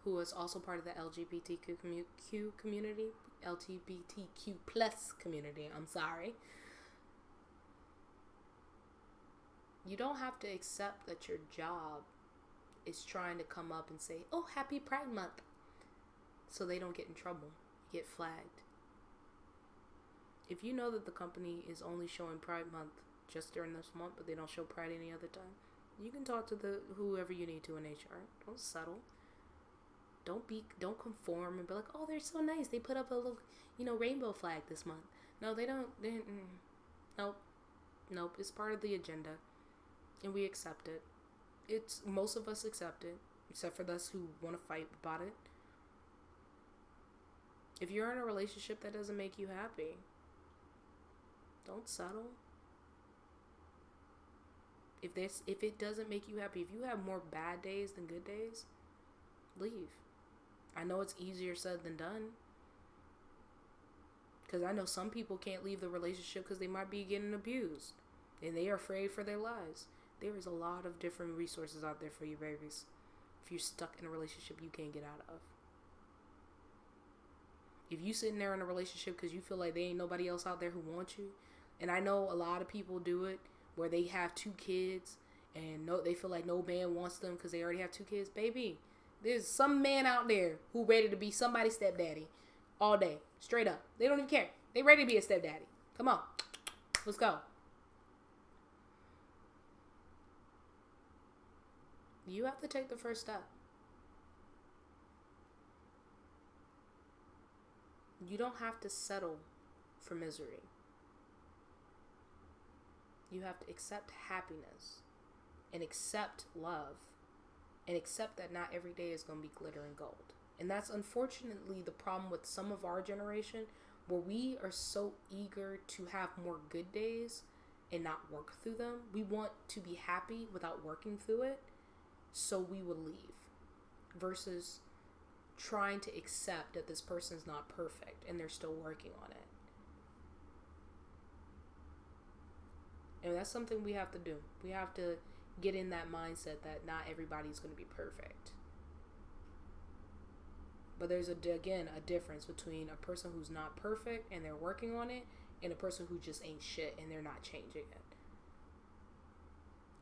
who is also part of the LGBTQ community, LGBTQ plus community, I'm sorry. You don't have to accept that your job is trying to come up and say, oh, happy Pride Month, so they don't get in trouble, get flagged. If you know that the company is only showing Pride Month just during this month, but they don't show Pride any other time, you can talk to whoever you need to in HR. Don't settle. Don't conform and be like, oh, they're so nice. They put up a little, rainbow flag this month. No, they don't. Nope. It's part of the agenda, and we accept it. Most of us accept it, except for those who want to fight about it. If you're in a relationship that doesn't make you happy, don't settle. If it doesn't make you happy, if you have more bad days than good days, leave. I know it's easier said than done. Because I know some people can't leave the relationship because they might be getting abused. And they are afraid for their lives. There is a lot of different resources out there for you, babies. If you're stuck in a relationship you can't get out of. If you sitting there in a relationship because you feel like there ain't nobody else out there who wants you. And I know a lot of people do it, where they have 2 kids and they feel like no man wants them because they already have 2 kids. Baby, there's some man out there who ready to be somebody's stepdaddy all day. Straight up. They don't even care. They ready to be a stepdaddy. Come on. Let's go. You have to take the first step. You don't have to settle for misery. You have to accept happiness and accept love and accept that not every day is going to be glitter and gold. And that's unfortunately the problem with some of our generation, where we are so eager to have more good days and not work through them. We want to be happy without working through it, so we will leave, versus trying to accept that this person's not perfect and they're still working on it. And that's something we have to do. We have to get in that mindset that not everybody's going to be perfect. But there's again a difference between a person who's not perfect and they're working on it, and a person who just ain't shit and they're not changing it.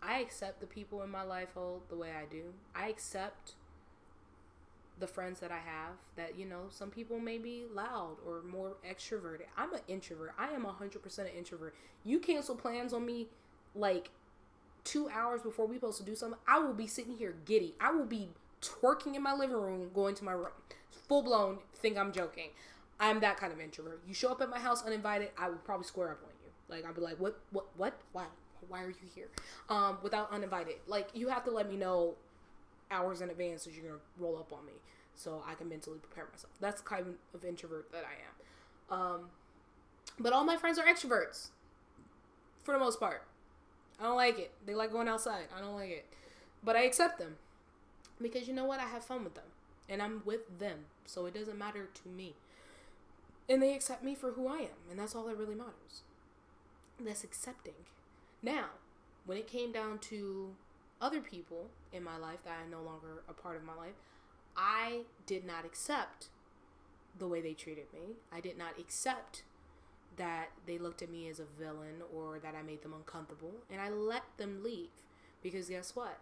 I accept the people in my life the way I do. I accept the friends that I have that, some people may be loud or more extroverted. I'm an introvert. I am 100% an introvert. You cancel plans on me like 2 hours before we supposed to do something, I will be sitting here giddy. I will be twerking in my living room, going to my room. Full blown, think I'm joking. I'm that kind of introvert. You show up at my house uninvited, I will probably square up on you. Like, I'll be like, what, why are you here? Without uninvited. Like, you have to let me know hours in advance that you're going to roll up on me so I can mentally prepare myself. That's the kind of introvert that I am. But all my friends are extroverts for the most part. I don't like it. They like going outside. I don't like it. But I accept them because you know what? I have fun with them and I'm with them. So it doesn't matter to me. And they accept me for who I am. And that's all that really matters. That's accepting. Now, when it came down to other people in my life that are no longer a part of my life, I did not accept the way they treated me. I did not accept that they looked at me as a villain or that I made them uncomfortable. And I let them leave. Because guess what?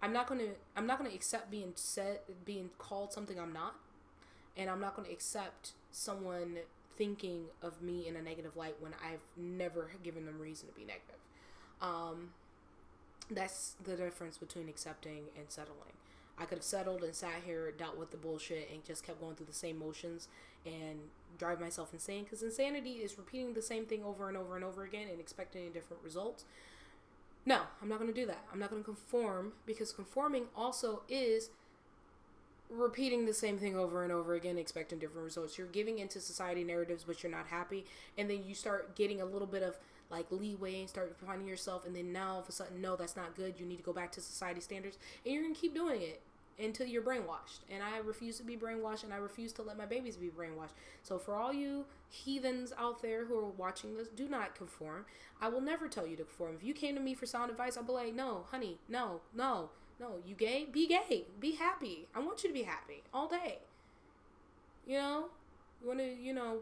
I'm not gonna accept being called something I'm not. And I'm not gonna accept someone thinking of me in a negative light when I've never given them reason to be negative. That's the difference between accepting and settling. I could have settled and sat here, dealt with the bullshit, and just kept going through the same motions and drive myself insane. Because insanity is repeating the same thing over and over and over again and expecting different results. No, I'm not going to do that. I'm not going to conform, because conforming also is repeating the same thing over and over again, expecting different results. You're giving into society narratives, but you're not happy. And then you start getting a little bit of like leeway and start finding yourself. And then now all of a sudden, no, that's not good. You need to go back to society standards. And you're going to keep doing it until you're brainwashed. And I refuse to be brainwashed, and I refuse to let my babies be brainwashed. So for all you heathens out there who are watching this, do not conform. I will never tell you to conform. If you came to me for sound advice, I'll be like, no, honey, no, you gay? Be gay. Be happy. I want you to be happy all day. You want to,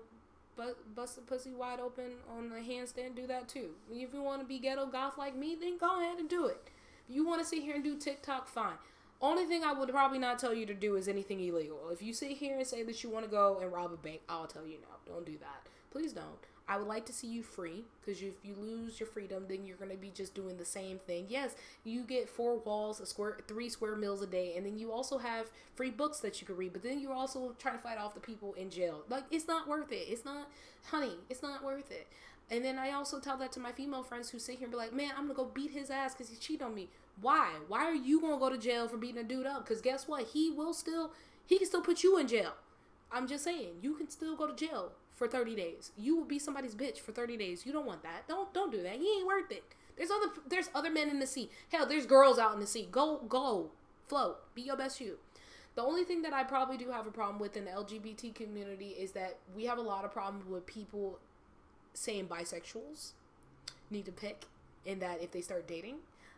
bust the pussy wide open on the handstand, do that too. If you want to be ghetto goth like me, then go ahead and do it. If you want to sit here and do TikTok, fine. Only thing I would probably not tell you to do is anything illegal. If you sit here and say that you want to go and rob a bank, I'll tell you no. Don't do that. Please don't. I would like to see you free, because if you lose your freedom, then you're going to be just doing the same thing. Yes, you get 4 walls, 3 square meals a day, and then you also have free books that you can read, but then you're also trying to fight off the people in jail. Like, it's not worth it. It's not, honey, it's not worth it. And then I also tell that to my female friends who sit here and be like, man, I'm going to go beat his ass because he cheated on me. Why? Why are you going to go to jail for beating a dude up? Because guess what? He can still put you in jail. I'm just saying, you can still go to jail for 30 days. You will be somebody's bitch for 30 days. You don't want that. Don't do that. He ain't worth it. There's other men in the sea. Hell, there's girls out in the sea. Go, float. Be your best you. The only thing that I probably do have a problem with in the LGBT community is that we have a lot of problems with people saying bisexuals need to pick, in that if they start dating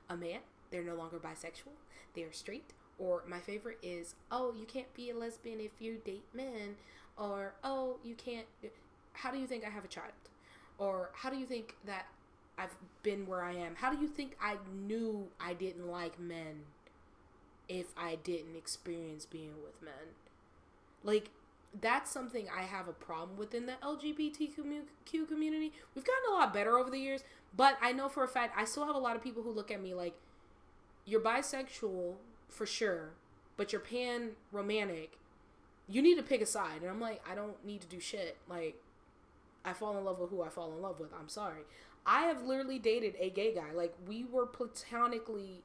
a man, they're no longer bisexual. They're straight. Or my favorite is, oh, you can't be a lesbian if you date men. Or, oh, you can't. How do you think I have a child? Or how do you think that I've been where I am? How do you think I knew I didn't like men if I didn't experience being with men? Like, that's something I have a problem with in the LGBTQ community. We've gotten a lot better over the years, but I know for a fact I still have a lot of people who look at me like, you're bisexual for sure, but you're pan-romantic. You need to pick a side. And I'm like, I don't need to do shit. Like, I fall in love with who I fall in love with. I'm sorry. I have literally dated a gay guy. Like, we were platonically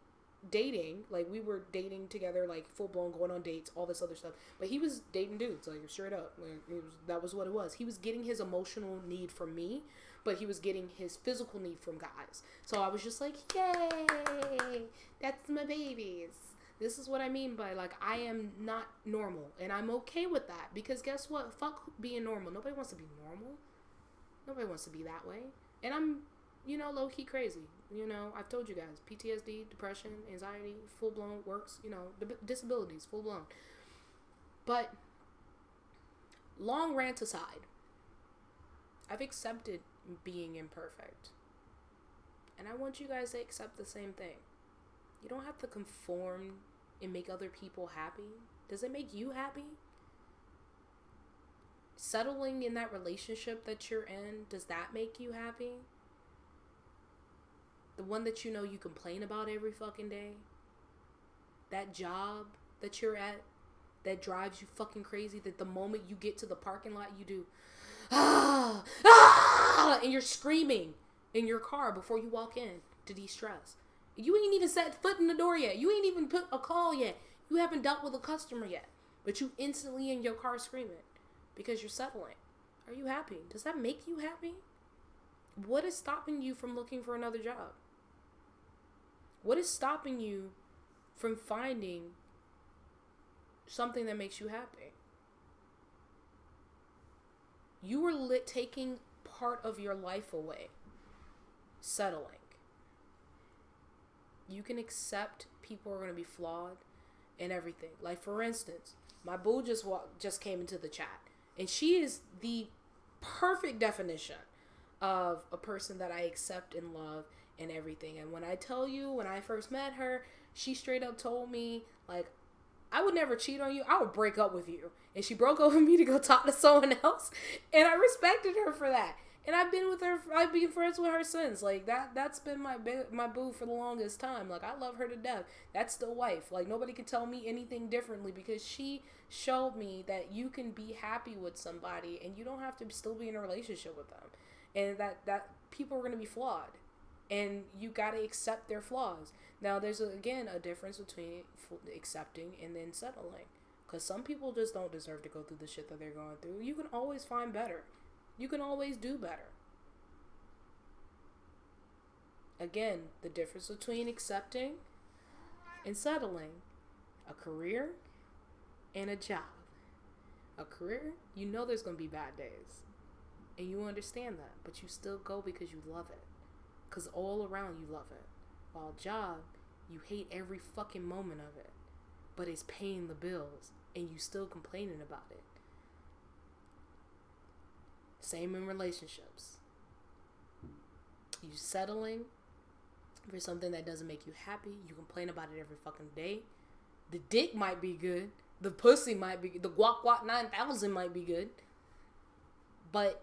dating. Like, we were dating together, like, full-blown, going on dates, all this other stuff. But he was dating dudes, like, straight up. Like, that was what it was. He was getting his emotional need from me, but he was getting his physical need from guys. So I was just like, yay! That's my babies. This is what I mean by, like, I am not normal. And I'm okay with that. Because guess what? Fuck being normal. Nobody wants to be normal. Nobody wants to be that way. And I'm, low-key crazy. I've told you guys. PTSD, depression, anxiety, full-blown works. Disabilities, full-blown. But long rant aside, I've accepted being imperfect. And I want you guys to accept the same thing. You don't have to conform and make other people happy. Does it make you happy? Settling in that relationship that you're in, does that make you happy? The one that you know you complain about every fucking day? That job that you're at that drives you fucking crazy, that the moment you get to the parking lot you do and you're screaming in your car before you walk in to de-stress. You ain't even set foot in the door yet. You ain't even put a call yet. You haven't dealt with a customer yet. But you instantly in your car screaming because you're settling. Are you happy? Does that make you happy? What is stopping you from looking for another job? What is stopping you from finding something that makes you happy? You are taking part of your life away. Settling. You can accept people are going to be flawed and everything. Like, for instance, my boo just came into the chat. And she is the perfect definition of a person that I accept and love and everything. And when I tell you, when I first met her, she straight up told me, like, I would never cheat on you. I would break up with you. And she broke up with me to go talk to someone else. And I respected her for that. And I've been friends with her since. Like, that's been my boo for the longest time. Like, I love her to death. That's the wife. Like, nobody can tell me anything differently because she showed me that you can be happy with somebody and you don't have to still be in a relationship with them. And that people are going to be flawed. And you got to accept their flaws. Now, there's, again, a difference between accepting and then settling. Because some people just don't deserve to go through the shit that they're going through. You can always find better. You can always do better. Again, the difference between accepting and settling. A career and a job. A career, you know there's going to be bad days. And you understand that. But you still go because you love it. Because all around you love it. While a job, you hate every fucking moment of it. But it's paying the bills. And you still complaining about it. Same in relationships. You settling for something that doesn't make you happy. You complain about it every fucking day. The dick might be good. The pussy might be good. The guac guac 9000 might be good. But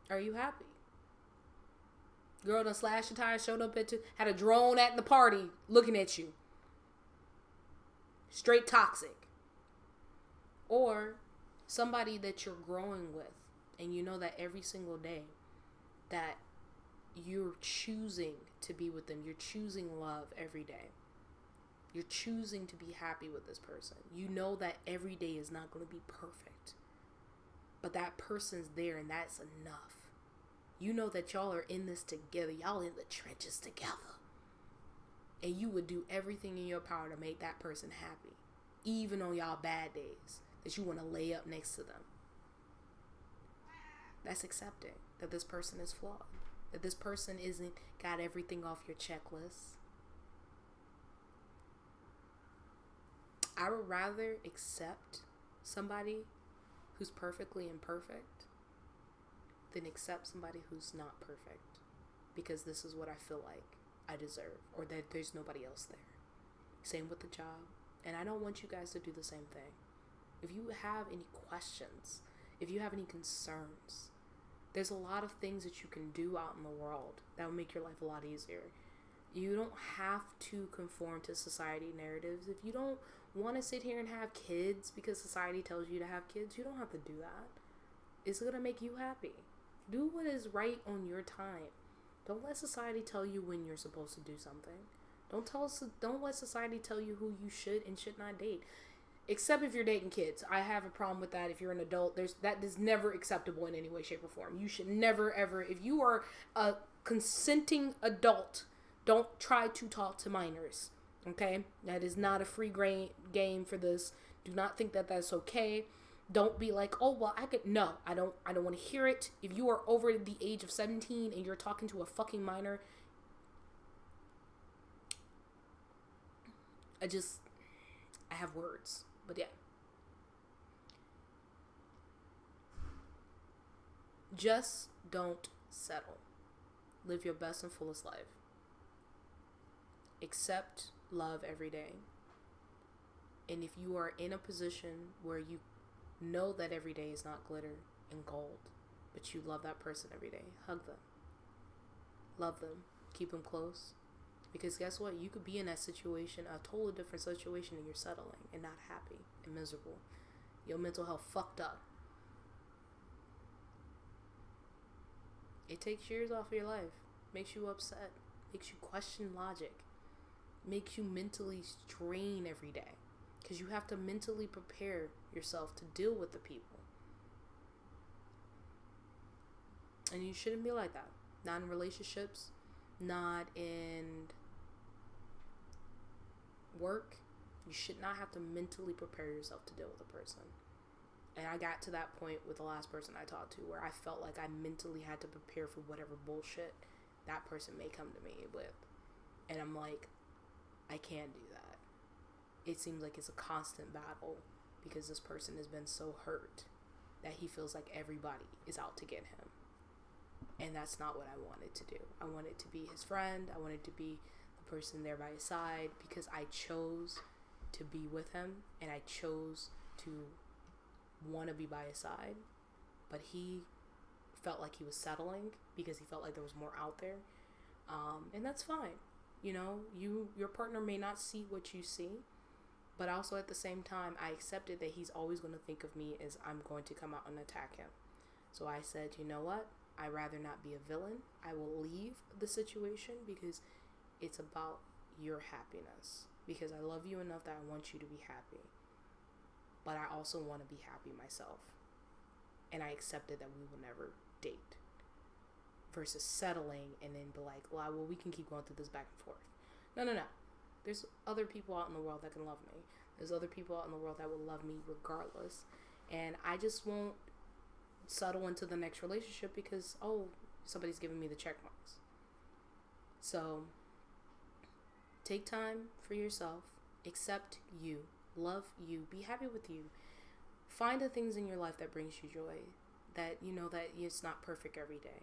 are you happy? Girl done slashed your tires, showed up had a drone at the party looking at you. Straight toxic. Or somebody that you're growing with and you know that every single day that you're choosing to be with them. You're choosing love every day. You're choosing to be happy with this person. You know that every day is not going to be perfect. But that person's there and that's enough. You know that y'all are in this together. Y'all in the trenches together. And you would do everything in your power to make that person happy. Even on y'all bad days. That you want to lay up next to them. That's accepting that this person is flawed. That this person isn't got everything off your checklist. I would rather accept somebody who's perfectly imperfect than accept somebody who's not perfect. Because this is what I feel like I deserve. Or that there's nobody else there. Same with the job. And I don't want you guys to do the same thing. If you have any questions, if you have any concerns, there's a lot of things that you can do out in the world that will make your life a lot easier. You don't have to conform to society narratives. If you don't want to sit here and have kids because society tells you to have kids, you don't have to do that. It's going to make you happy. Do what is right on your time. Don't let society tell you when you're supposed to do something. Don't let society tell you who you should and should not date. Except if you're dating kids. I have a problem with that. If you're an adult, that is never acceptable in any way, shape, or form. You should never, ever, if you are a consenting adult, don't try to talk to minors. Okay? That is not a free game for this. Do not think that that's okay. Don't be like, oh, well, no, I don't want to hear it. If you are over the age of 17 and you're talking to a fucking minor, I have words. But yeah. Just don't settle. Live your best and fullest life. Accept love every day. And if you are in a position where you know that every day is not glitter and gold, but you love that person every day, hug them. Love them. Keep them close. Because guess what? You could be in that situation, a totally different situation, and you're settling and not happy and miserable. Your mental health fucked up. It takes years off of your life. Makes you upset. Makes you question logic. Makes you mentally strain every day. Because you have to mentally prepare yourself to deal with the people. And you shouldn't be like that. Not in relationships. Not in work. You should not have to mentally prepare yourself to deal with a person. And I got to that point with the last person I talked to where I felt like I mentally had to prepare for whatever bullshit that person may come to me with. And I'm like, I can't do that. It seems like it's a constant battle because this person has been so hurt that he feels like everybody is out to get him. And that's not what I wanted to do. I wanted to be his friend. I wanted to be the person there by his side because I chose to be with him and I chose to want to be by his side. But he felt like he was settling because he felt like there was more out there. And that's fine. You know, your partner may not see what you see, but also at the same time, I accepted that he's always going to think of me as I'm going to come out and attack him. So I said, you know what? I'd rather not be a villain. I will leave the situation because it's about your happiness. Because I love you enough that I want you to be happy. But I also want to be happy myself. And I accepted that we will never date. Versus settling and then be like, well, we can keep going through this back and forth. No. There's other people out in the world that can love me. There's other people out in the world that will love me regardless. And I just won't settle into the next relationship because, somebody's giving me the check marks. So, take time for yourself. Accept you. Love you. Be happy with you. Find the things in your life that brings you joy. That you know that it's not perfect every day.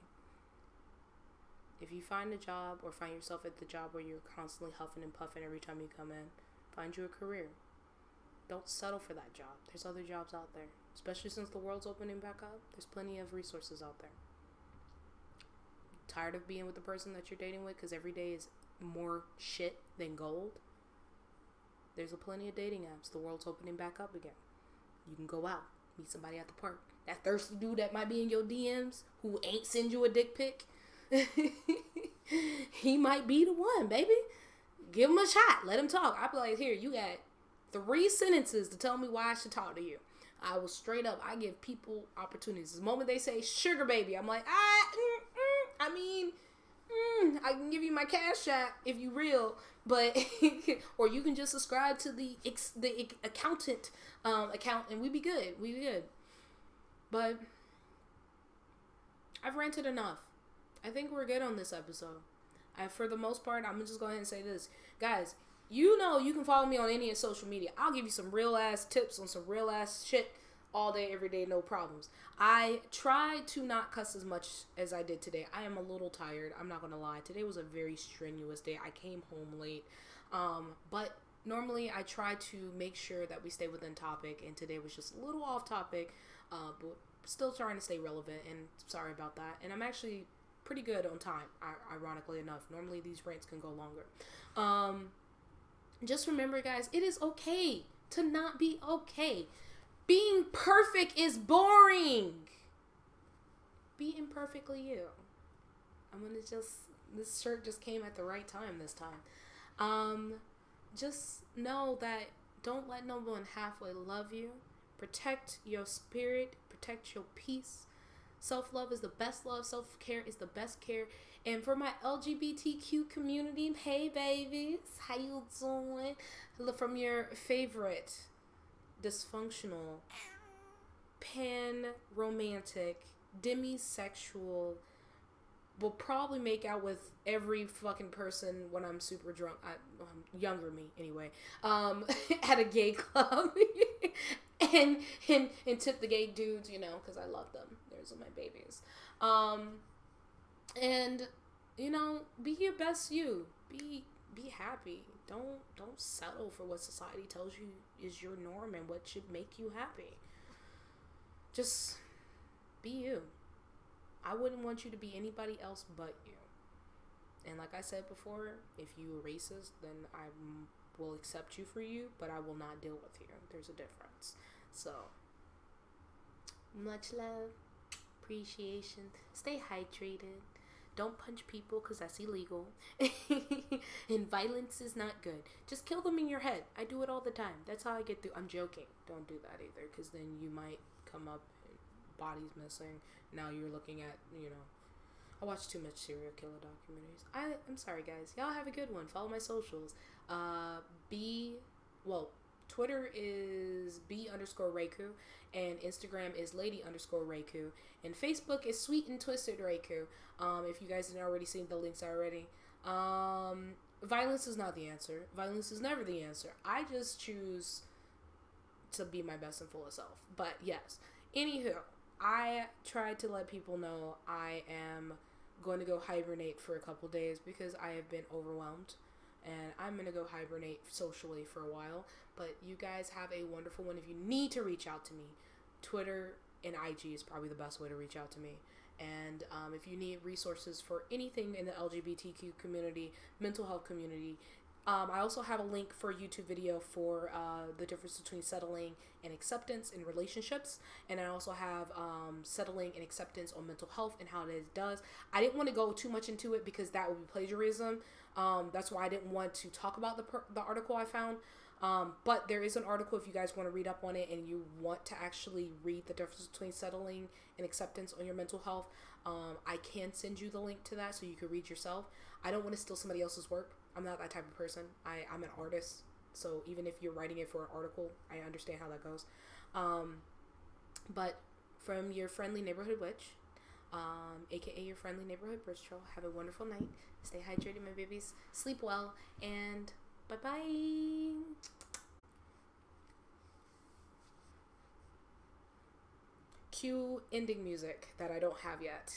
If you find a job or find yourself at the job where you're constantly huffing and puffing every time you come in, find you a career. Don't settle for that job. There's other jobs out there. Especially since the world's opening back up, there's plenty of resources out there. Tired of being with the person that you're dating with because every day is more shit than gold? There's plenty of dating apps. The world's opening back up again. You can go out, meet somebody at the park. That thirsty dude that might be in your DMs who ain't send you a dick pic. He might be the one, baby. Give him a shot. Let him talk. I'll be like, here, you got 3 sentences to tell me why I should talk to you. I will straight up, I give people opportunities. The moment they say sugar baby, I'm like, I can give you my cash app if you real, but, or you can just subscribe to the accountant account and we be good. But I've ranted enough. I think we're good on this episode. For the most part, I'm going to just go ahead and say this. Guys, you know you can follow me on any of social media. I'll give you some real ass tips on some real ass shit all day, every day, no problems. I try to not cuss as much as I did today. I am a little tired. I'm not going to lie. Today was a very strenuous day. I came home late. But normally I try to make sure that we stay within topic. And today was just a little off topic. But still trying to stay relevant. And sorry about that. And I'm actually pretty good on time, ironically enough. Normally these rants can go longer. Just remember, guys, it is okay to not be okay. Being perfect is boring. Be imperfectly you. This shirt just came at the right time this time. Just know that don't let no one halfway love you. Protect your spirit. Protect your peace. Self-love is the best love. Self-care is the best care. And for my LGBTQ community, hey babies, how you doing? From your favorite dysfunctional, pan-romantic, demisexual, will probably make out with every fucking person when I'm super drunk. Younger me anyway. At a gay club, and tip the gay dudes, you know, because I love them. Those are my babies. And you know, be your best you. Be happy. Don't settle for what society tells you is your norm and what should make you happy. Just be you. I wouldn't want you to be anybody else but you. And like I said before, if you are racist, then I will accept you for you, but I will not deal with you. There's a difference. So, much love, appreciation. Stay hydrated. Don't punch people because that's illegal. And violence is not good. Just kill them in your head. I do it all the time. That's how I get through. I'm joking. Don't do that either, because then you might come up and bodies missing. Now you're looking at, you know, I watch too much serial killer documentaries. I'm sorry, guys. Y'all have a good one. Follow my socials. Twitter is B_Reiko, and Instagram is Lady_Reiko, and Facebook is Sweet and Twisted Reiko. If you guys have already seen the links already. Violence is not the answer. Violence is never the answer. I just choose to be my best and fullest self. But yes. Anywho, I tried to let people know I am going to go hibernate for a couple days because I have been overwhelmed. And I'm going to go hibernate socially for a while. But you guys have a wonderful one. If you need to reach out to me, Twitter and IG is probably the best way to reach out to me. And if you need resources for anything in the LGBTQ community, mental health community, I also have a link for a YouTube video for the difference between settling and acceptance in relationships. And I also have settling and acceptance on mental health and how it does. I didn't want to go too much into it because that would be plagiarism. That's why I didn't want to talk about the article I found. But there is an article if you guys want to read up on it and you want to actually read the difference between settling and acceptance on your mental health. I can send you the link to that so you can read yourself. I don't want to steal somebody else's work. I'm not that type of person. I'm an artist. So even if you're writing it for an article, I understand how that goes. But from your friendly neighborhood witch, aka your friendly neighborhood bridge troll, have a wonderful night. Stay hydrated, my babies. Sleep well. And bye-bye. Cue ending music that I don't have yet.